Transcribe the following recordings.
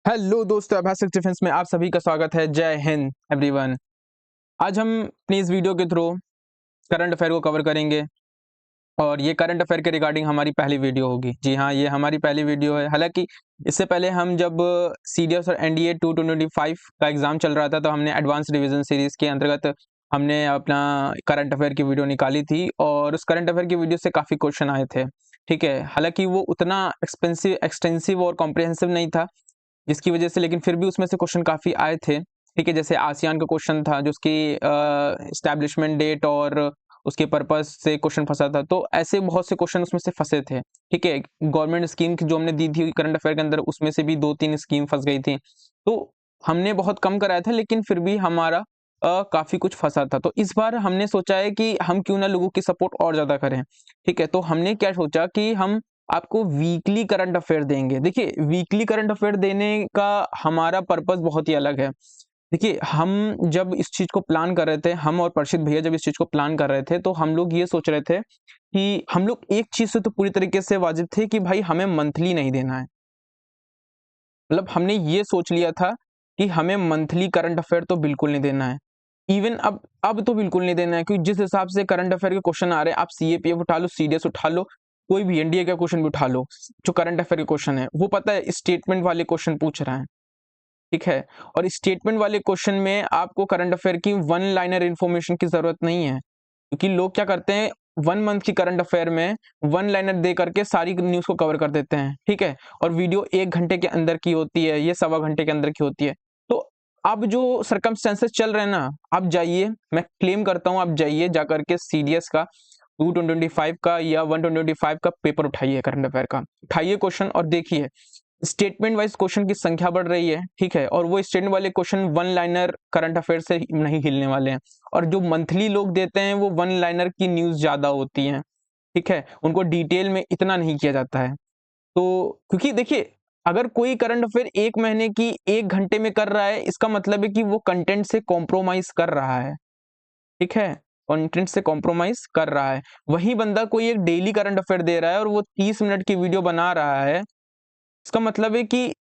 Hello दोस्तों, अभाषक defence में आप सभी का स्वागत है। जय हिंद एवरीवन। आज हम अपनी इस वीडियो के थ्रू करंट अफेयर को कवर करेंगे और ये करंट अफेयर के रिगार्डिंग हमारी पहली वीडियो होगी। जी हाँ, ये हमारी पहली वीडियो है। हालांकि इससे पहले हम जब सीडीएस और एनडीए 225 का एग्जाम चल रहा था तो हमने एडवांस रिवीजन सीरीज के अंतर्गत हमने अपना करंट अफेयर की वीडियो निकाली थी और उस करंट अफेयर की वीडियो से काफ़ी क्वेश्चन आए थे। ठीक है, हालांकि वो उतना एक्सटेंसिव और कॉम्प्रिहेंसिव नहीं था, जिसकी वजह से लेकिन फिर भी उसमें से क्वेश्चन काफ़ी आए थे। ठीक है, जैसे आसियान का क्वेश्चन था जो उसकी एस्टैब्लिशमेंट डेट और उसके पर्पस से क्वेश्चन फंसा था। तो ऐसे बहुत से क्वेश्चन उसमें से फंसे थे। ठीक है, गवर्नमेंट स्कीम की जो हमने दी थी करंट अफेयर के अंदर, उसमें से भी 2-3 स्कीम फंस गई थी। तो हमने बहुत कम कराया था लेकिन फिर भी हमारा काफ़ी कुछ फंसा था। तो इस बार हमने सोचा है कि हम क्यों ना लोगों की सपोर्ट और ज़्यादा करें। ठीक है, तो हमने क्या सोचा कि हम आपको वीकली करंट अफेयर देंगे। देखिए, वीकली करंट अफेयर देने का हमारा पर्पस बहुत ही अलग है। देखिए, हम जब इस चीज़ को प्लान कर रहे थे, हम और प्रसिद्ध भैया जब इस चीज़ को प्लान कर रहे थे, तो हम लोग ये सोच रहे थे कि हम लोग एक चीज़ से तो पूरी तरीके से वाजिब थे कि भाई हमें मंथली नहीं देना है। मतलब हमने ये सोच लिया था कि हमें मंथली करंट अफेयर तो बिल्कुल नहीं देना है। इवन अब तो बिल्कुल नहीं देना है, क्योंकि जिस हिसाब से करंट अफेयर के क्वेश्चन आ रहे हैं, आप सीएपीएफ उठा लो, सीडीएस उठा लो, कोई भी एनडीए का क्वेश्चन भी उठा लो, जो करंट अफेयर के क्वेश्चन है, वो पता है स्टेटमेंट वाले क्वेश्चन पूछ रहा है। ठीक है, और स्टेटमेंट वाले क्वेश्चन में आपको करंट अफेयर की वन लाइनर इन्फॉर्मेशन की जरूरत नहीं है, क्योंकि लोग क्या करते हैं, 1 मंथ की करंट अफेयर में वन लाइनर दे करके सारी न्यूज को कवर कर देते हैं। ठीक है, और वीडियो 1 घंटे के अंदर की होती है, ये 1.25 घंटे के अंदर की होती है। तो अब जो सर्कमस्टेंसेस चल रहे हैं ना, आप जाइए, मैं क्लेम करता हूँ, आप जाइए जा करके सीडीएस का 225 का या 125 का पेपर उठाइए, करंट अफेयर का उठाइए क्वेश्चन और देखिए स्टेटमेंट वाइज क्वेश्चन की संख्या बढ़ रही है। ठीक है, और वो स्टेटमेंट वाले question one liner current affair से नहीं हिलने वाले हैं, और जो मंथली लोग देते हैं वो वन लाइनर की न्यूज ज्यादा होती हैं। ठीक है, उनको डिटेल में इतना नहीं किया जाता है। तो क्योंकि देखिए, अगर कोई करंट अफेयर 1 महीने की 1 घंटे में कर रहा है, इसका मतलब है कि वो कंटेंट से कॉम्प्रोमाइज कर रहा है। ठीक है, कंटेंट से कॉम्प्रोमाइज कर रहा है। वही बंदा कोई एक डेली करंट अफेयर दे रहा है और वो 30 मिनट की वीडियो बना रहा है, इसका मतलब है कि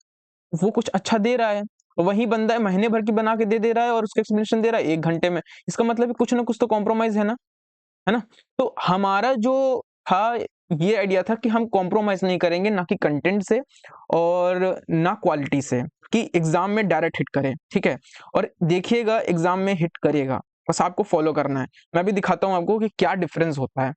वो कुछ अच्छा दे रहा है। वही बंदा महीने भर की बना के दे रहा है और उसका एक्सप्लेनेशन दे रहा है 1 घंटे में, इसका मतलब है कुछ ना कुछ तो कॉम्प्रोमाइज है ना। तो हमारा जो था, ये आइडिया था कि हम कॉम्प्रोमाइज नहीं करेंगे, ना कि कंटेंट से और ना क्वालिटी से, कि एग्जाम में डायरेक्ट हिट करे। ठीक है, और देखिएगा एग्जाम में हिट करेगा, बस आपको फॉलो करना है। मैं भी दिखाता हूँ आपको कि क्या डिफरेंस होता है।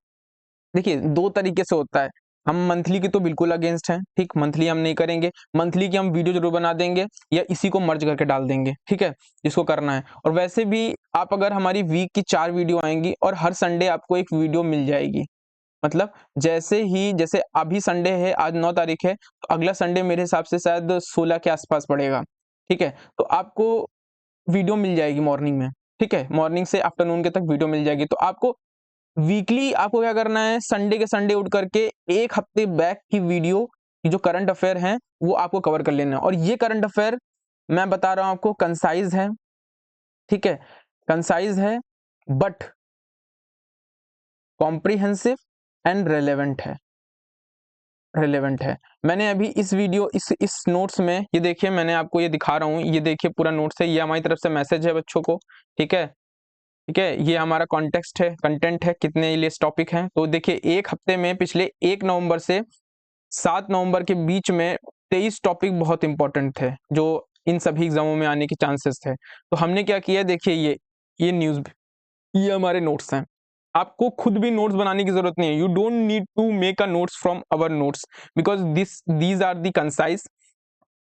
देखिए, 2 तरीके से होता है। हम मंथली की तो बिल्कुल अगेंस्ट हैं। ठीक, मंथली हम नहीं करेंगे। मंथली की हम वीडियो जरूर बना देंगे या इसी को मर्ज करके डाल देंगे। ठीक है, जिसको करना है। और वैसे भी आप अगर हमारी वीक की 4 वीडियो आएंगी और हर संडे आपको एक वीडियो मिल जाएगी, मतलब जैसे अभी संडे है, आज 9 तारीख है, तो अगला संडे मेरे हिसाब से शायद 16 के आसपास पड़ेगा। ठीक है, तो आपको वीडियो मिल जाएगी मॉर्निंग में। ठीक है, मॉर्निंग से आफ्टरनून के तक वीडियो मिल जाएगी। तो आपको वीकली आपको क्या करना है, संडे के संडे उठ करके 1 हफ्ते बैक की वीडियो की जो करंट अफेयर हैं वो आपको कवर कर लेना है। और ये करंट अफेयर मैं बता रहा हूं आपको, कंसाइज है। ठीक है, कंसाइज है, बट कॉम्प्रिहेंसिव एंड रेलेवेंट है। मैंने अभी इस वीडियो इस नोट्स में, ये देखिए, मैंने आपको ये दिखा रहा हूँ, ये देखिए पूरा नोट्स है, ये हमारी तरफ से मैसेज है बच्चों को। ठीक है, ठीक है, ये हमारा कॉन्टेक्स्ट है, कंटेंट है, कितने लिस्ट टॉपिक हैं। तो देखिए, 1 हफ्ते में पिछले 1 नवंबर से 7 नवंबर के बीच में 23 टॉपिक बहुत इंपॉर्टेंट थे, जो इन सभी एग्जामों में आने के चांसेस थे। तो हमने क्या किया, देखिए ये न्यूज, ये हमारे नोट्स हैं। आपको खुद भी नोट्स बनाने की जरूरत नहीं है। You don't need to make a notes from our notes, because these are the concise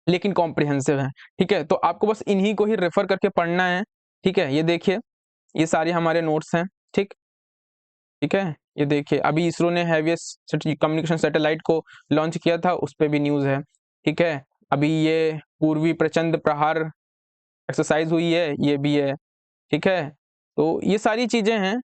लेकिन कॉम्प्रिहेंसिव है। ठीक है, तो आपको बस इन्हीं को ही रेफर करके पढ़ना है। ठीक है, ये देखिए, ये सारे हमारे नोट्स हैं। ठीक, ठीक है, ये देखिए, अभी इसरो ने हैवीएस्ट कम्युनिकेशन सैटेलाइट को लॉन्च किया था, उस पे भी न्यूज है। ठीक है, अभी ये पूर्वी प्रचंड प्रहार एक्सरसाइज हुई है, ये भी है। ठीक है, तो ये सारी चीजें हैं।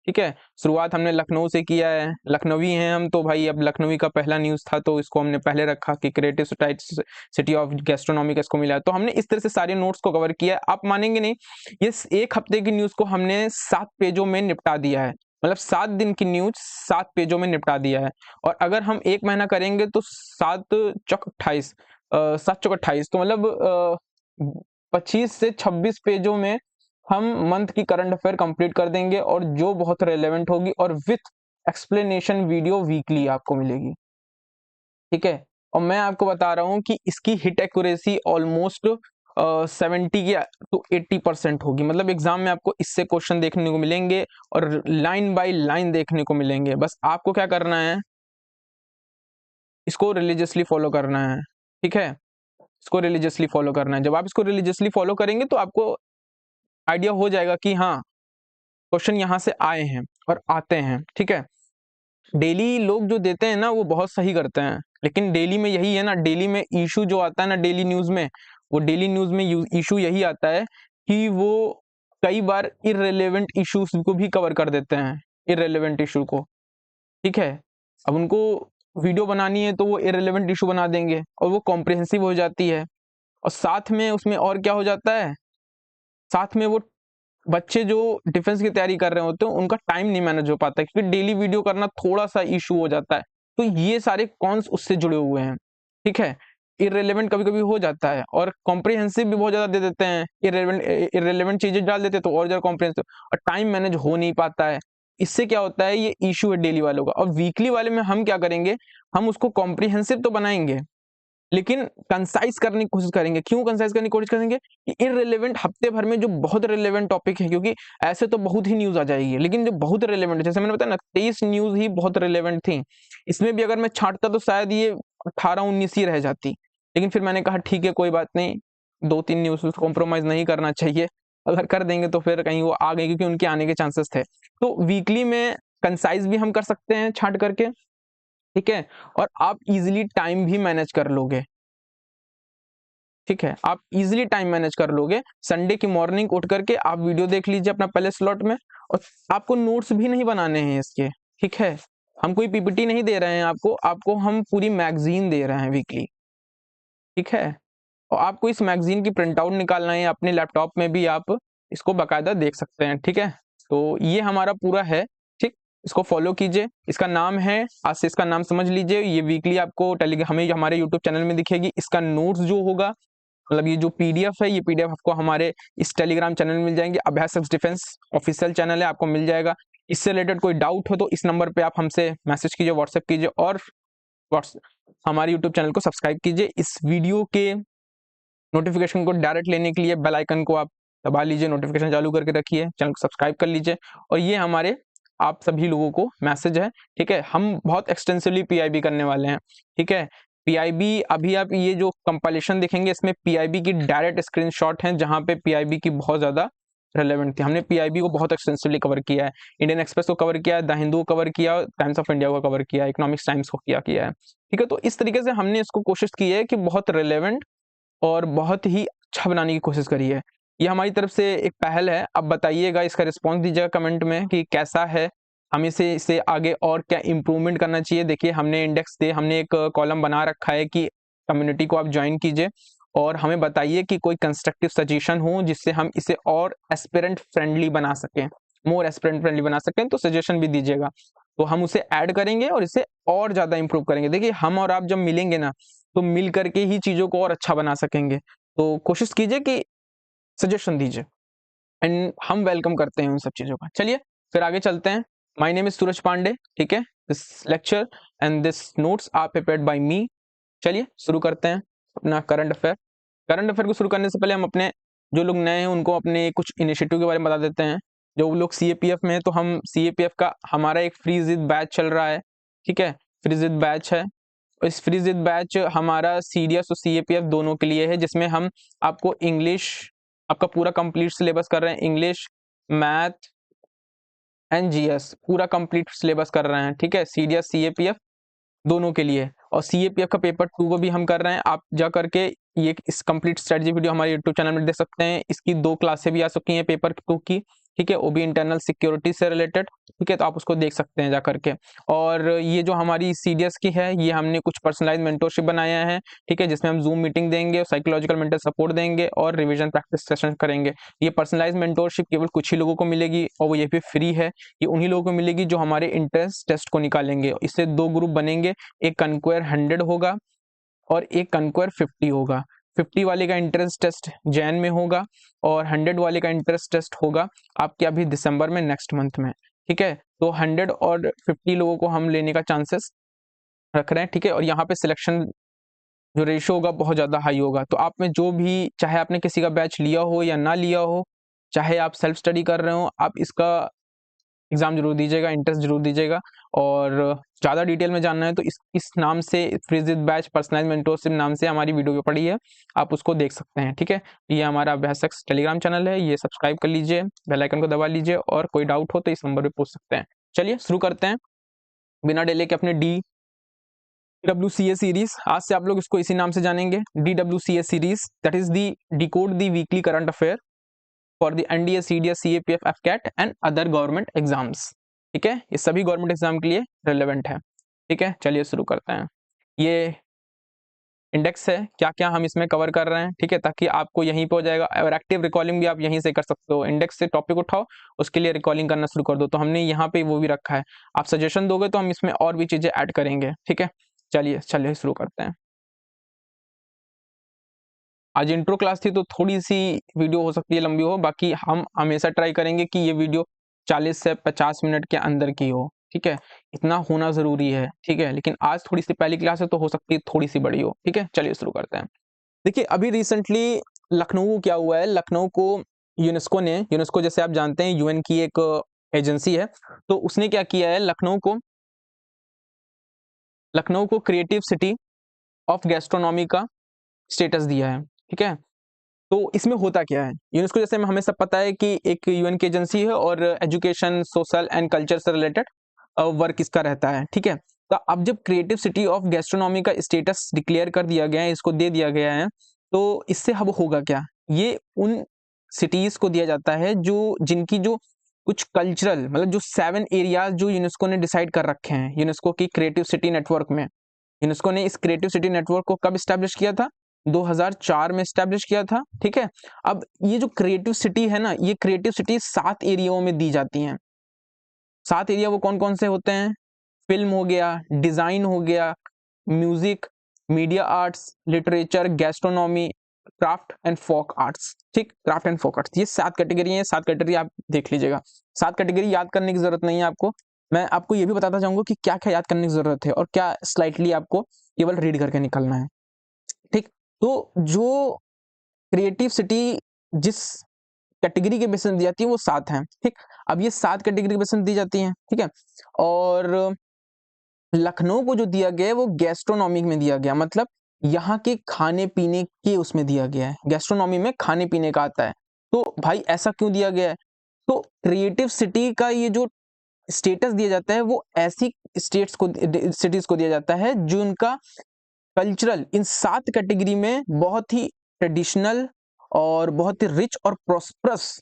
ठीक है, शुरुआत हमने लखनऊ से किया है, लखनवी हैं हम, तो भाई अब लखनवी का पहला न्यूज था तो इसको हमने पहले रखा कि क्रिएटिव सिटी ऑफ गैस्ट्रोनॉमी का इसको मिला है। तो हमने इस तरह से सारे नोट्स को कवर किया है। आप मानेंगे नहीं, ये 1 हफ्ते की न्यूज को हमने 7 पेजों में निपटा दिया है। मतलब 7 दिन की न्यूज 7 पेजों में निपटा दिया है। और अगर हम 1 महीना करेंगे तो 7 चौक 28, 7 चौक 28, तो मतलब 25 से 26 पेजों में हम मंथ की करंट अफेयर कंप्लीट कर देंगे, और जो बहुत रेलेवेंट होगी, और विथ एक्सप्लेनेशन वीडियो वीकली आपको मिलेगी, ठीक है। और मैं आपको बता रहा हूँ कि इसकी हिट एक्यूरेसी ऑलमोस्ट 70 टू 80% होगी। मतलब एग्जाम में आपको इससे क्वेश्चन देखने को मिलेंगे और लाइन बाय लाइन देखने को मिलेंगे। बस आपको क्या करना है, इसको रिलीजियसली फॉलो करना है, ठीक है। इसको रिलीजियसली फॉलो करना है। जब आप इसको रिलीजियसली फॉलो करेंगे तो आपको आइडिया हो जाएगा कि हाँ, क्वेश्चन यहाँ से आए हैं और आते हैं, ठीक है। डेली लोग जो देते हैं ना वो बहुत सही करते हैं, लेकिन डेली में यही है ना, डेली में इशू जो आता है ना डेली न्यूज में, वो डेली न्यूज में इशू यही आता है कि वो कई बार इररिलेवेंट इश्यूज को भी कवर कर देते हैं, इररिलेवेंट इशू को, ठीक है। अब उनको वीडियो बनानी है तो वो इररिलेवेंट इशू बना देंगे और वो कॉम्प्रिहेंसिव हो जाती है। और साथ में उसमें और क्या हो जाता है, साथ में वो बच्चे जो डिफेंस की तैयारी कर रहे होते हैं उनका टाइम नहीं मैनेज हो पाता है, क्योंकि डेली वीडियो करना थोड़ा सा इशू हो जाता है। तो ये सारे कॉन्स उससे जुड़े हुए हैं, ठीक है। इररिलेवेंट कभी कभी हो जाता है, और कॉम्प्रिहेंसिव भी बहुत ज्यादा दे देते हैं, इररिलेवेंट चीजें डाल देते हैं तो और ज्यादा कॉम्प्रिहेंसिव, और टाइम मैनेज हो नहीं पाता है। इससे क्या होता है, ये इशू है डेली वालों का। और वीकली वाले में हम क्या करेंगे, हम उसको कॉम्प्रिहेंसिव तो बनाएंगे, लेकिन कंसाइज करने की कोशिश करेंगे। क्यों कंसाइज करने की कोशिश करेंगे, कि इररिलेवेंट हफ्ते भर में जो बहुत रिलेवेंट टॉपिक है, क्योंकि ऐसे तो बहुत ही न्यूज आ जाएगी, लेकिन जो बहुत रिलेवेंट, जैसे मैंने बताया ना 23 न्यूज ही बहुत रिलेवेंट थी, इसमें भी अगर मैं छांटता तो शायद ये 18-19 ही रह जाती। लेकिन फिर मैंने कहा ठीक है कोई बात नहीं, 2-3 न्यूज कॉम्प्रोमाइज नहीं करना चाहिए, अगर कर देंगे तो फिर कहीं वो आ गई, क्योंकि उनके आने के चांसेस थे। तो वीकली में कंसाइज भी हम कर सकते हैं छांट करके, ठीक है। और आप इजिली टाइम भी मैनेज कर लोगे, ठीक है। आप इजीली टाइम मैनेज कर लोगे। संडे की मॉर्निंग उठ करके आप वीडियो देख लीजिए अपना पहले स्लॉट में, और आपको नोट्स भी नहीं बनाने हैं इसके, ठीक है। हम कोई पीपीटी नहीं दे रहे हैं आपको, आपको हम पूरी मैगजीन दे रहे हैं वीकली, ठीक है। और आपको इस मैगजीन की प्रिंट आउट निकालना है, अपने लैपटॉप में भी आप इसको बाकायदा देख सकते हैं, ठीक है। तो ये हमारा पूरा है, ठीक। इसको फॉलो कीजिए। इसका नाम है, आज से इसका नाम समझ लीजिए, ये वीकली आपको हमें हमारे यूट्यूब चैनल में दिखेगी। इसका नोट्स जो होगा, मतलब ये जो पीडीएफ है, ये पीडीएफ आपको हमारे इस टेलीग्राम चैनल में मिल जाएंगे। अभ्यास एक्स डिफेंस ऑफिशियल चैनल है, आपको मिल जाएगा। इससे रिलेटेड कोई डाउट हो तो इस नंबर पे आप हमसे मैसेज कीजिए, व्हाट्सएप कीजिए, और हमारे यूट्यूब चैनल को सब्सक्राइब कीजिए। इस वीडियो के नोटिफिकेशन को डायरेक्ट लेने के लिए बेल आइकन को आप दबा लीजिए, नोटिफिकेशन चालू करके रखिए, चैनल को सब्सक्राइब कर लीजिए। और ये हमारे आप सभी लोगों को मैसेज है, ठीक है। हम बहुत एक्सटेंसिवली पीआईबी करने वाले हैं, ठीक है। पीआईबी, अभी आप ये जो कंपाइलेशन देखेंगे इसमें पीआईबी की डायरेक्ट स्क्रीनशॉट हैं, जहां पे पीआईबी की बहुत ज्यादा रेलेवेंट थी। हमने पीआईबी को बहुत एक्सटेंसिवली कवर किया है, इंडियन एक्सप्रेस को कवर किया है, द हिंदू को कवर किया, टाइम्स ऑफ इंडिया को कवर किया है, इकोनॉमिक्स टाइम्स को किया है, ठीक है। तो इस तरीके से हमने इसको कोशिश की है कि बहुत रिलेवेंट और बहुत ही अच्छा बनाने की कोशिश करी है। ये हमारी तरफ से एक पहल है। अब बताइएगा, इसका रिस्पॉन्स दीजिएगा कमेंट में कि कैसा है, हमें इसे आगे और क्या इम्प्रूवमेंट करना चाहिए। देखिए हमने हमने एक कॉलम बना रखा है कि कम्युनिटी को आप ज्वाइन कीजिए, और हमें बताइए कि कोई कंस्ट्रक्टिव सजेशन हो जिससे हम इसे और एस्पिरेंट फ्रेंडली बना सकें, मोर एस्पिरेंट फ्रेंडली बना सकें, तो सजेशन भी दीजिएगा, तो हम उसे ऐड करेंगे और इसे और ज़्यादा इम्प्रूव करेंगे। देखिए हम और आप जब मिलेंगे ना, तो मिल करके ही चीज़ों को और अच्छा बना सकेंगे। तो कोशिश कीजिए कि सजेशन दीजिए, एंड हम वेलकम करते हैं उन सब चीज़ों का। चलिए फिर आगे चलते हैं। My name is Suraj Pandey, ठीक है। This lecture and this notes are prepared by me. चलिए शुरू करते हैं अपना करंट अफेयर। करंट अफेयर को शुरू करने से पहले हम अपने, जो लोग नए हैं उनको अपने कुछ इनिशिएटिव के बारे में बता देते हैं। जो लोग सीएपीएफ में हैं, तो हम सीएपीएफ का हमारा एक फ्री जिद बैच चल रहा है, ठीक है। फ्री जिद बैच है, इस फ्री जिद बैच हमारा सीडीएस और सीएपीएफ दोनों के लिए है, जिसमें हम आपको इंग्लिश, आपका पूरा कंप्लीट सिलेबस कर रहे हैं, इंग्लिश, मैथ एंड जीएस पूरा कंप्लीट सिलेबस कर रहे हैं, ठीक है। सीडीएस सीएपीएफ दोनों के लिए, और सीएपीएफ का पेपर 2 को भी हम कर रहे हैं। आप जा करके ये इस कंप्लीट स्ट्रेटजी वीडियो हमारे यूट्यूब चैनल में देख सकते हैं। इसकी 2 क्लासें भी आ चुकी हैं पेपर 2 की, ठीक है, वो भी इंटरनल सिक्योरिटी से रिलेटेड। ठीक है, तो आप उसको देख सकते हैं जा करके। और ये जो हमारी CDS की है, ये हमने कुछ पर्सनलाइज मेंटोरशिप बनाया है। ठीक है, जिसमें हम जूम मीटिंग देंगे, साइकोलॉजिकल मेंटल सपोर्ट देंगे और रिवीजन प्रैक्टिस सेशन करेंगे। ये पर्सनलाइज मेंटोरशिप केवल कुछ ही लोगों को मिलेगी और वो ये भी फ्री है। ये उन्हीं लोगों को मिलेगी जो हमारे इंट्रेंस टेस्ट को निकालेंगे। इससे 2 ग्रुप बनेंगे, एक कनक्वेयर 100 होगा और एक कनक्वेयर 50 होगा। 50 वाले का इंट्रेंस टेस्ट जैन में होगा और 100 वाले का इंट्रेंस टेस्ट होगा आपके अभी दिसंबर में, नेक्स्ट मंथ में। ठीक है, तो 100 और 50 लोगों को हम लेने का चांसेस रख रहे हैं। ठीक है, और यहाँ पे सिलेक्शन जो रेशो होगा बहुत ज़्यादा हाई होगा। तो आप में जो भी, चाहे आपने किसी का बैच लिया हो या ना लिया हो, चाहे आप सेल्फ स्टडी कर रहे हो, आप इसका एग्जाम जरूर दीजिएगा, इंटरेस्ट जरूर दीजिएगा। और ज़्यादा डिटेल में जानना है तो इस नाम से, फ्रीजित बैच पर्सनलाइज मेंटोरशिप नाम से हमारी वीडियो पड़ी है, आप उसको देख सकते हैं। ठीक है, ये हमारा अभ्यासक टेलीग्राम चैनल है, ये सब्सक्राइब कर लीजिए, बेल आइकन को दबा लीजिए और कोई डाउट हो तो इस नंबर पे पूछ सकते हैं। चलिए शुरू करते हैं बिना डिले के अपने DWCA सीरीज। आज से आप लोग इसको इसी नाम से जानेंगे, DWCA series, that is the decode the weekly current affair for the NDA, CDS, CAPF, FCAT and other government exams. ठीक है, ये सभी गवर्नमेंट एग्जाम के लिए रेलेवेंट है। ठीक है, चलिए शुरू करते हैं। ये इंडेक्स है, क्या क्या हम इसमें कवर कर रहे हैं। ठीक है, ताकि आपको यहीं पे हो जाएगा और एक्टिव रिकॉलिंग भी आप यहीं से कर सकते हो। इंडेक्स से टॉपिक उठाओ, उसके लिए रिकॉलिंग करना शुरू कर दो। तो हमने यहाँ पे वो भी रखा है, आप सजेशन दोगे तो हम इसमें और भी चीजें ऐड करेंगे। ठीक है, चलिए चलिए शुरू करते हैं। आज इंट्रो क्लास थी तो थोड़ी सी वीडियो हो सकती है लंबी हो, बाकी हम हमेशा ट्राई करेंगे कि ये वीडियो 40 से 50 मिनट के अंदर की हो। ठीक है, इतना होना जरूरी है। ठीक है, लेकिन आज थोड़ी सी पहली क्लास है तो हो सकती है थोड़ी सी बड़ी हो। ठीक है, चलिए शुरू करते हैं। देखिए, अभी रिसेंटली लखनऊ को क्या हुआ है, लखनऊ को यूनेस्को जैसे आप जानते हैं UN की एक एजेंसी है, तो उसने क्या किया है, लखनऊ को क्रिएटिव सिटी ऑफ गैस्ट्रोनॉमी का स्टेटस दिया है। ठीक है, तो इसमें होता क्या है, यूनेस्को जैसे हमें सब पता है कि एक UN की एजेंसी है और एजुकेशन, सोशल एंड कल्चर से रिलेटेड वर्क इसका रहता है। ठीक है, तो अब जब क्रिएटिव सिटी ऑफ गैस्ट्रोनॉमी का स्टेटस डिक्लेयर कर दिया गया है, इसको दे दिया गया है, तो इससे अब होगा क्या, ये उन सिटीज को दिया जाता है जो जिनकी जो कुछ कल्चरल, मतलब जो 7 एरियाज जो यूनेस्को ने डिसाइड कर रखे हैं यूनेस्को की क्रिएटिव सिटी नेटवर्क में। यूनेस्को ने इस क्रिएटिव सिटी नेटवर्क को कब स्टैब्लिश किया था, 2004 में स्टैब्लिश किया था। ठीक है, अब ये जो क्रिएटिव सिटी है ना, ये क्रिएटिव सिटी 7 एरियाओं में दी जाती हैं। 7 एरिया वो कौन कौन से होते हैं, फिल्म हो गया, डिजाइन हो गया, music, media arts, literature, gastronomy, craft and folk arts. ठीक, क्राफ्ट एंड फोक आर्ट्स, ये 7 कैटेगरी है। 7 कैटेगरी आप देख लीजिएगा, 7 कैटेगरी याद करने की जरूरत नहीं है आपको। मैं आपको ये भी बताता जाऊंगा कि क्या क्या याद करने की जरूरत है और क्या स्लाइटली आपको केवल रीड करके निकलना है। ठीक, तो जो क्रिएटिव सिटी जिस कैटेगरी के बेसिस दी जाती है वो 7 हैं। ठीक, अब ये 7 कैटेगरी के बेसिस दी जाती हैं। ठीक है, और लखनऊ को जो दिया गया है वो गैस्ट्रोनॉमी में दिया गया, मतलब यहाँ के खाने पीने के उसमें दिया गया है। गैस्ट्रोनॉमी में खाने पीने का आता है। तो भाई ऐसा क्यों दिया गया है, तो क्रिएटिव सिटी का ये जो स्टेटस दिया जाता है वो ऐसी सिटीज को दिया जाता है जो उनका कल्चरल इन 7 कैटेगरी में बहुत ही ट्रेडिशनल और बहुत ही रिच और प्रॉस्परस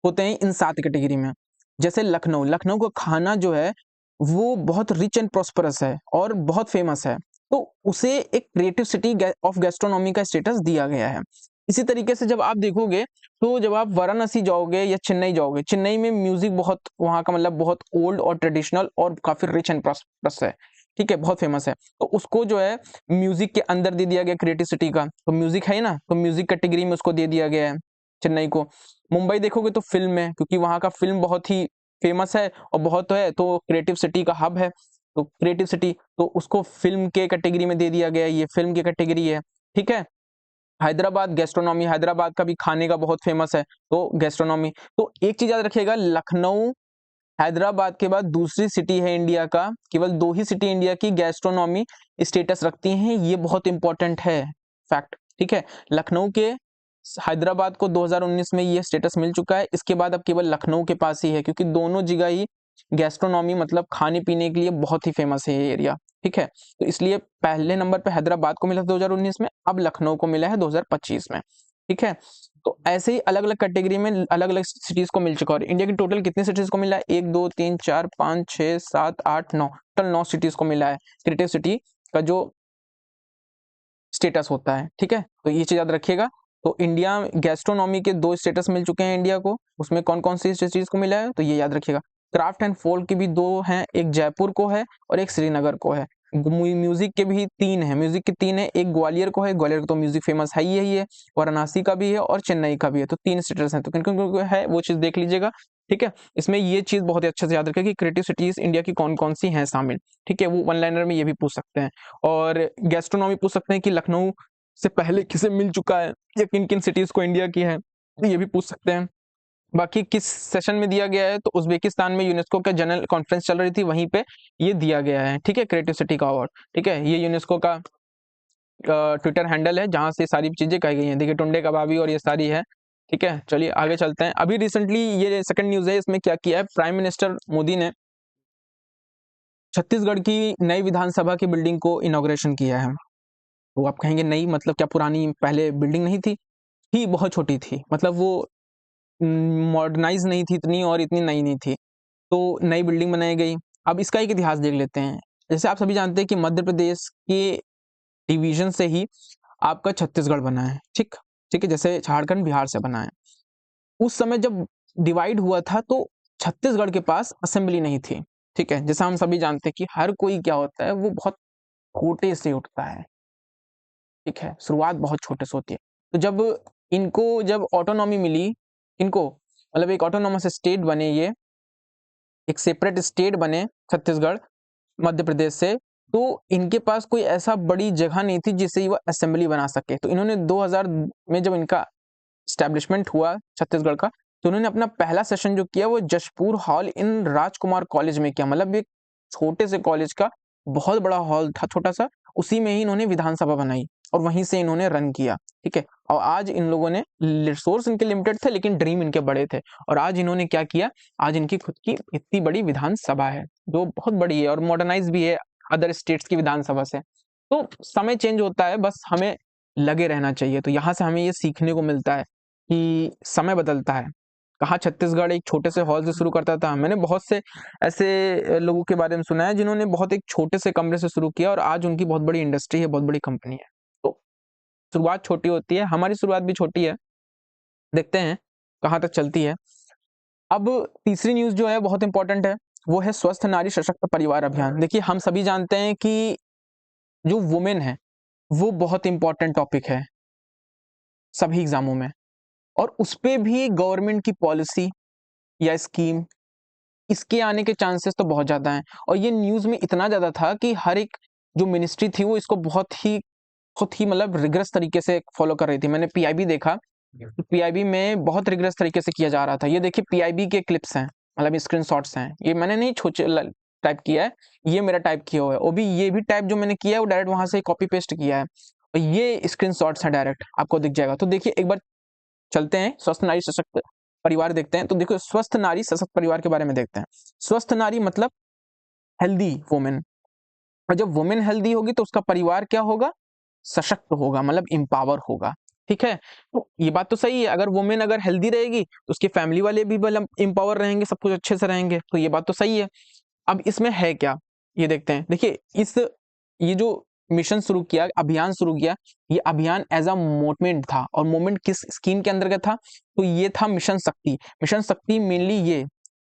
होते हैं इन 7 कैटेगरी में। जैसे लखनऊ का खाना जो है वो बहुत रिच एंड प्रॉस्परस है और बहुत फेमस है, तो उसे एक क्रिएटिव सिटी ऑफ गैस्ट्रोनॉमी का स्टेटस दिया गया है। इसी तरीके से जब आप देखोगे तो जब आप वाराणसी जाओगे या चेन्नई जाओगे, चेन्नई में म्यूजिक बहुत, वहाँ का मतलब बहुत ओल्ड और ट्रेडिशनल और काफी रिच एंड प्रॉस्परस है। ठीक है, बहुत फेमस है, तो उसको जो है म्यूजिक के अंदर दे दिया गया क्रिएटिव सिटी का। तो म्यूजिक है ना, तो म्यूजिक कैटेगरी में उसको दे दिया गया है चेन्नई को। मुंबई देखोगे तो फिल्म है, क्योंकि वहाँ का फिल्म बहुत ही फेमस है और बहुत है, तो क्रिएटिव सिटी का हब है, तो क्रिएटिव सिटी, तो उसको फिल्म के कैटेगरी में दे दिया गया है, ये फिल्म की कैटेगरी है। ठीक है, हैदराबाद गैस्ट्रोनॉमी, हैदराबाद का भी खाने का बहुत फेमस है, तो गैस्ट्रोनॉमी। तो एक चीज याद रखिएगा, लखनऊ हैदराबाद के बाद दूसरी सिटी है इंडिया का, केवल 2 ही सिटी इंडिया की गैस्ट्रोनॉमी स्टेटस रखती हैं, ये बहुत इंपॉर्टेंट है फैक्ट। ठीक है, लखनऊ के, हैदराबाद को 2019 में ये स्टेटस मिल चुका है, इसके बाद अब केवल लखनऊ के पास ही है, क्योंकि दोनों जगह ही गैस्ट्रोनॉमी मतलब खाने पीने के लिए बहुत ही फेमस है ये एरिया। ठीक है, तो इसलिए पहले नंबर पे हैदराबाद को मिला था 2019 में, अब लखनऊ को मिला है 2025 में। ठीक है। तो ऐसे ही अलग अलग कैटेगरी में अलग अलग सिटीज को मिल चुका है। और इंडिया की टोटल कितनी सिटीज को मिला है? 1 2 3 4 5 6 7 8 9, टोटल 9 सिटीज को मिला है क्रिएटिव सिटी का जो स्टेटस होता है। ठीक है, तो ये चीज याद रखिएगा। तो इंडिया गैस्ट्रोनॉमी के 2 स्टेटस मिल चुके हैं इंडिया को, उसमें कौन कौन सी चीज को मिला है तो ये याद रखिएगा। क्राफ्ट एंड फोल्क के भी 2 हैं, एक जयपुर को है और एक श्रीनगर को है। म्यूजिक के भी 3 है, म्यूजिक के 3 है, एक ग्वालियर को है, ग्वालियर का तो म्यूजिक फेमस है ही है, वाराणसी का भी है और चेन्नई का भी है। तो 3 स्टेटस हैं, तो किन किन है वो चीज देख लीजिएगा। ठीक है, इसमें ये चीज बहुत ही अच्छे से याद रखें कि क्रिएटिव सिटीज इंडिया की कौन कौन सी हैं शामिल। ठीक है, वो वन लाइनर में ये भी पूछ सकते हैं। और गैस्ट्रोनॉमी पूछ सकते हैं कि लखनऊ से पहले किसे मिल चुका है या किन किन सिटीज को इंडिया की है, ये भी पूछ सकते हैं। बाकी किस सेशन में दिया गया है तो उज्बेकिस्तान में यूनेस्को का जनरल कॉन्फ्रेंस चल रही थी, वहीं पे ये दिया गया है। ठीक है, क्रिएटिव सिटी का अवार्ड। ठीक है, ये यूनेस्को का ट्विटर हैंडल है जहां से सारी चीजें कही गई हैं। देखिए टुंडे कबाबी और ये सारी है। ठीक है, चलिए आगे चलते हैं। अभी रिसेंटली ये सेकंड न्यूज है, इसमें क्या किया है, प्राइम मिनिस्टर मोदी ने छत्तीसगढ़ की नई विधानसभा की बिल्डिंग को इनॉग्रेशन किया है। वो आप कहेंगे नई मतलब क्या पुरानी पहले बिल्डिंग नहीं थी? ही बहुत छोटी थी, मतलब वो मॉडर्नाइज नहीं थी इतनी और इतनी नई नहीं थी, तो नई बिल्डिंग बनाई गई। अब इसका एक इतिहास देख लेते हैं। जैसे आप सभी जानते हैं कि मध्य प्रदेश के डिवीजन से ही आपका छत्तीसगढ़ बना है। ठीक ठीक है, जैसे झारखंड बिहार से बना है। उस समय जब डिवाइड हुआ था तो छत्तीसगढ़ के पास असेंबली नहीं थी। ठीक है, जैसा हम सभी जानते हैं कि हर कोई क्या होता है, वो बहुत छोटे से उठता है। ठीक है, शुरुआत बहुत छोटे से होती है। तो जब ऑटोनॉमी मिली इनको, मतलब एक ऑटोनॉमस स्टेट बने, ये एक सेपरेट स्टेट बने छत्तीसगढ़ मध्य प्रदेश से, तो इनके पास कोई ऐसा बड़ी जगह नहीं थी जिससे वो असेंबली बना सके। तो इन्होंने 2000 में जब इनका स्टैब्लिशमेंट हुआ छत्तीसगढ़ का, तो उन्होंने अपना पहला सेशन जो किया वो जशपुर हॉल इन राजकुमार कॉलेज में किया। मतलब एक छोटे से कॉलेज का बहुत बड़ा हॉल था, छोटा सा, उसी में ही इन्होंने विधानसभा बनाई और वहीं से इन्होंने रन किया। ठीक है, और आज इन लोगों ने, रिसोर्स इनके लिमिटेड थे लेकिन ड्रीम इनके बड़े थे, और आज इन्होंने क्या किया, आज इनकी खुद की इतनी बड़ी विधानसभा है जो बहुत बड़ी है और मॉडर्नाइज भी है अदर स्टेट्स की विधानसभा से। तो समय चेंज होता है, बस हमें लगे रहना चाहिए। तो यहाँ से हमें ये सीखने को मिलता है कि समय बदलता है। कहाँ छत्तीसगढ़ एक छोटे से हॉल से शुरू करता था। मैंने बहुत से ऐसे लोगों के बारे में सुना है जिन्होंने बहुत एक छोटे से कमरे से शुरू किया और आज उनकी बहुत बड़ी इंडस्ट्री है, बहुत बड़ी कंपनी है। तो शुरुआत छोटी होती है, हमारी शुरुआत भी छोटी है, देखते हैं कहाँ तक चलती है। अब तीसरी न्यूज जो है बहुत इंपॉर्टेंट है, वो है स्वस्थ नारी सशक्त परिवार अभियान। देखिए हम सभी जानते हैं कि जो वुमेन है वो बहुत इंपॉर्टेंट टॉपिक है सभी एग्जामों में, और उस पे भी गवर्नमेंट की पॉलिसी या स्कीम, इसके आने के चांसेस तो बहुत ज्यादा हैं। और ये न्यूज में इतना ज्यादा था कि हर एक जो मिनिस्ट्री थी वो इसको बहुत ही मतलब रिग्रेस तरीके से फॉलो कर रही थी। मैंने पीआईबी देखा, पीआईबी में बहुत रिग्रेस तरीके से किया जा रहा था। ये देखिए पीआईबी के क्लिप्स हैं, मतलब स्क्रीनशॉट्स हैं, ये मैंने नहीं टाइप किया है, ये मेरा टाइप किया हुआ है। वो भी ये भी टाइप जो मैंने किया है वो डायरेक्ट वहां से कॉपी पेस्ट किया है, और ये स्क्रीनशॉट्स हैं, डायरेक्ट आपको दिख जाएगा। तो देखिए एक बार चलते हैं स्वस्थ नारी सशक्त परिवार देखते हैं। तो देखो स्वस्थ नारी सशक्त परिवार के बारे में देखते हैं। स्वस्थ नारी मतलब हेल्दी वुमेन, और जब वुमेन हेल्दी होगी तो उसका परिवार क्या होगा, सशक्त होगा, मतलब इंपावर होगा। ठीक है, तो ये बात तो सही है, अगर वुमेन अगर हेल्दी रहेगी तो उसके फैमिली वाले भी मतलब इंपावर रहेंगे, सब कुछ अच्छे से रहेंगे, तो ये बात तो सही है। अब इसमें है क्या, ये देखते हैं। देखिए ये जो मिशन शुरू किया, अभियान शुरू किया, ये अभियान एज अ मूवमेंट था, और मूवमेंट किस स्कीम के अंतर्गत था, तो ये था मिशन शक्ति। मिशन शक्ति मेनली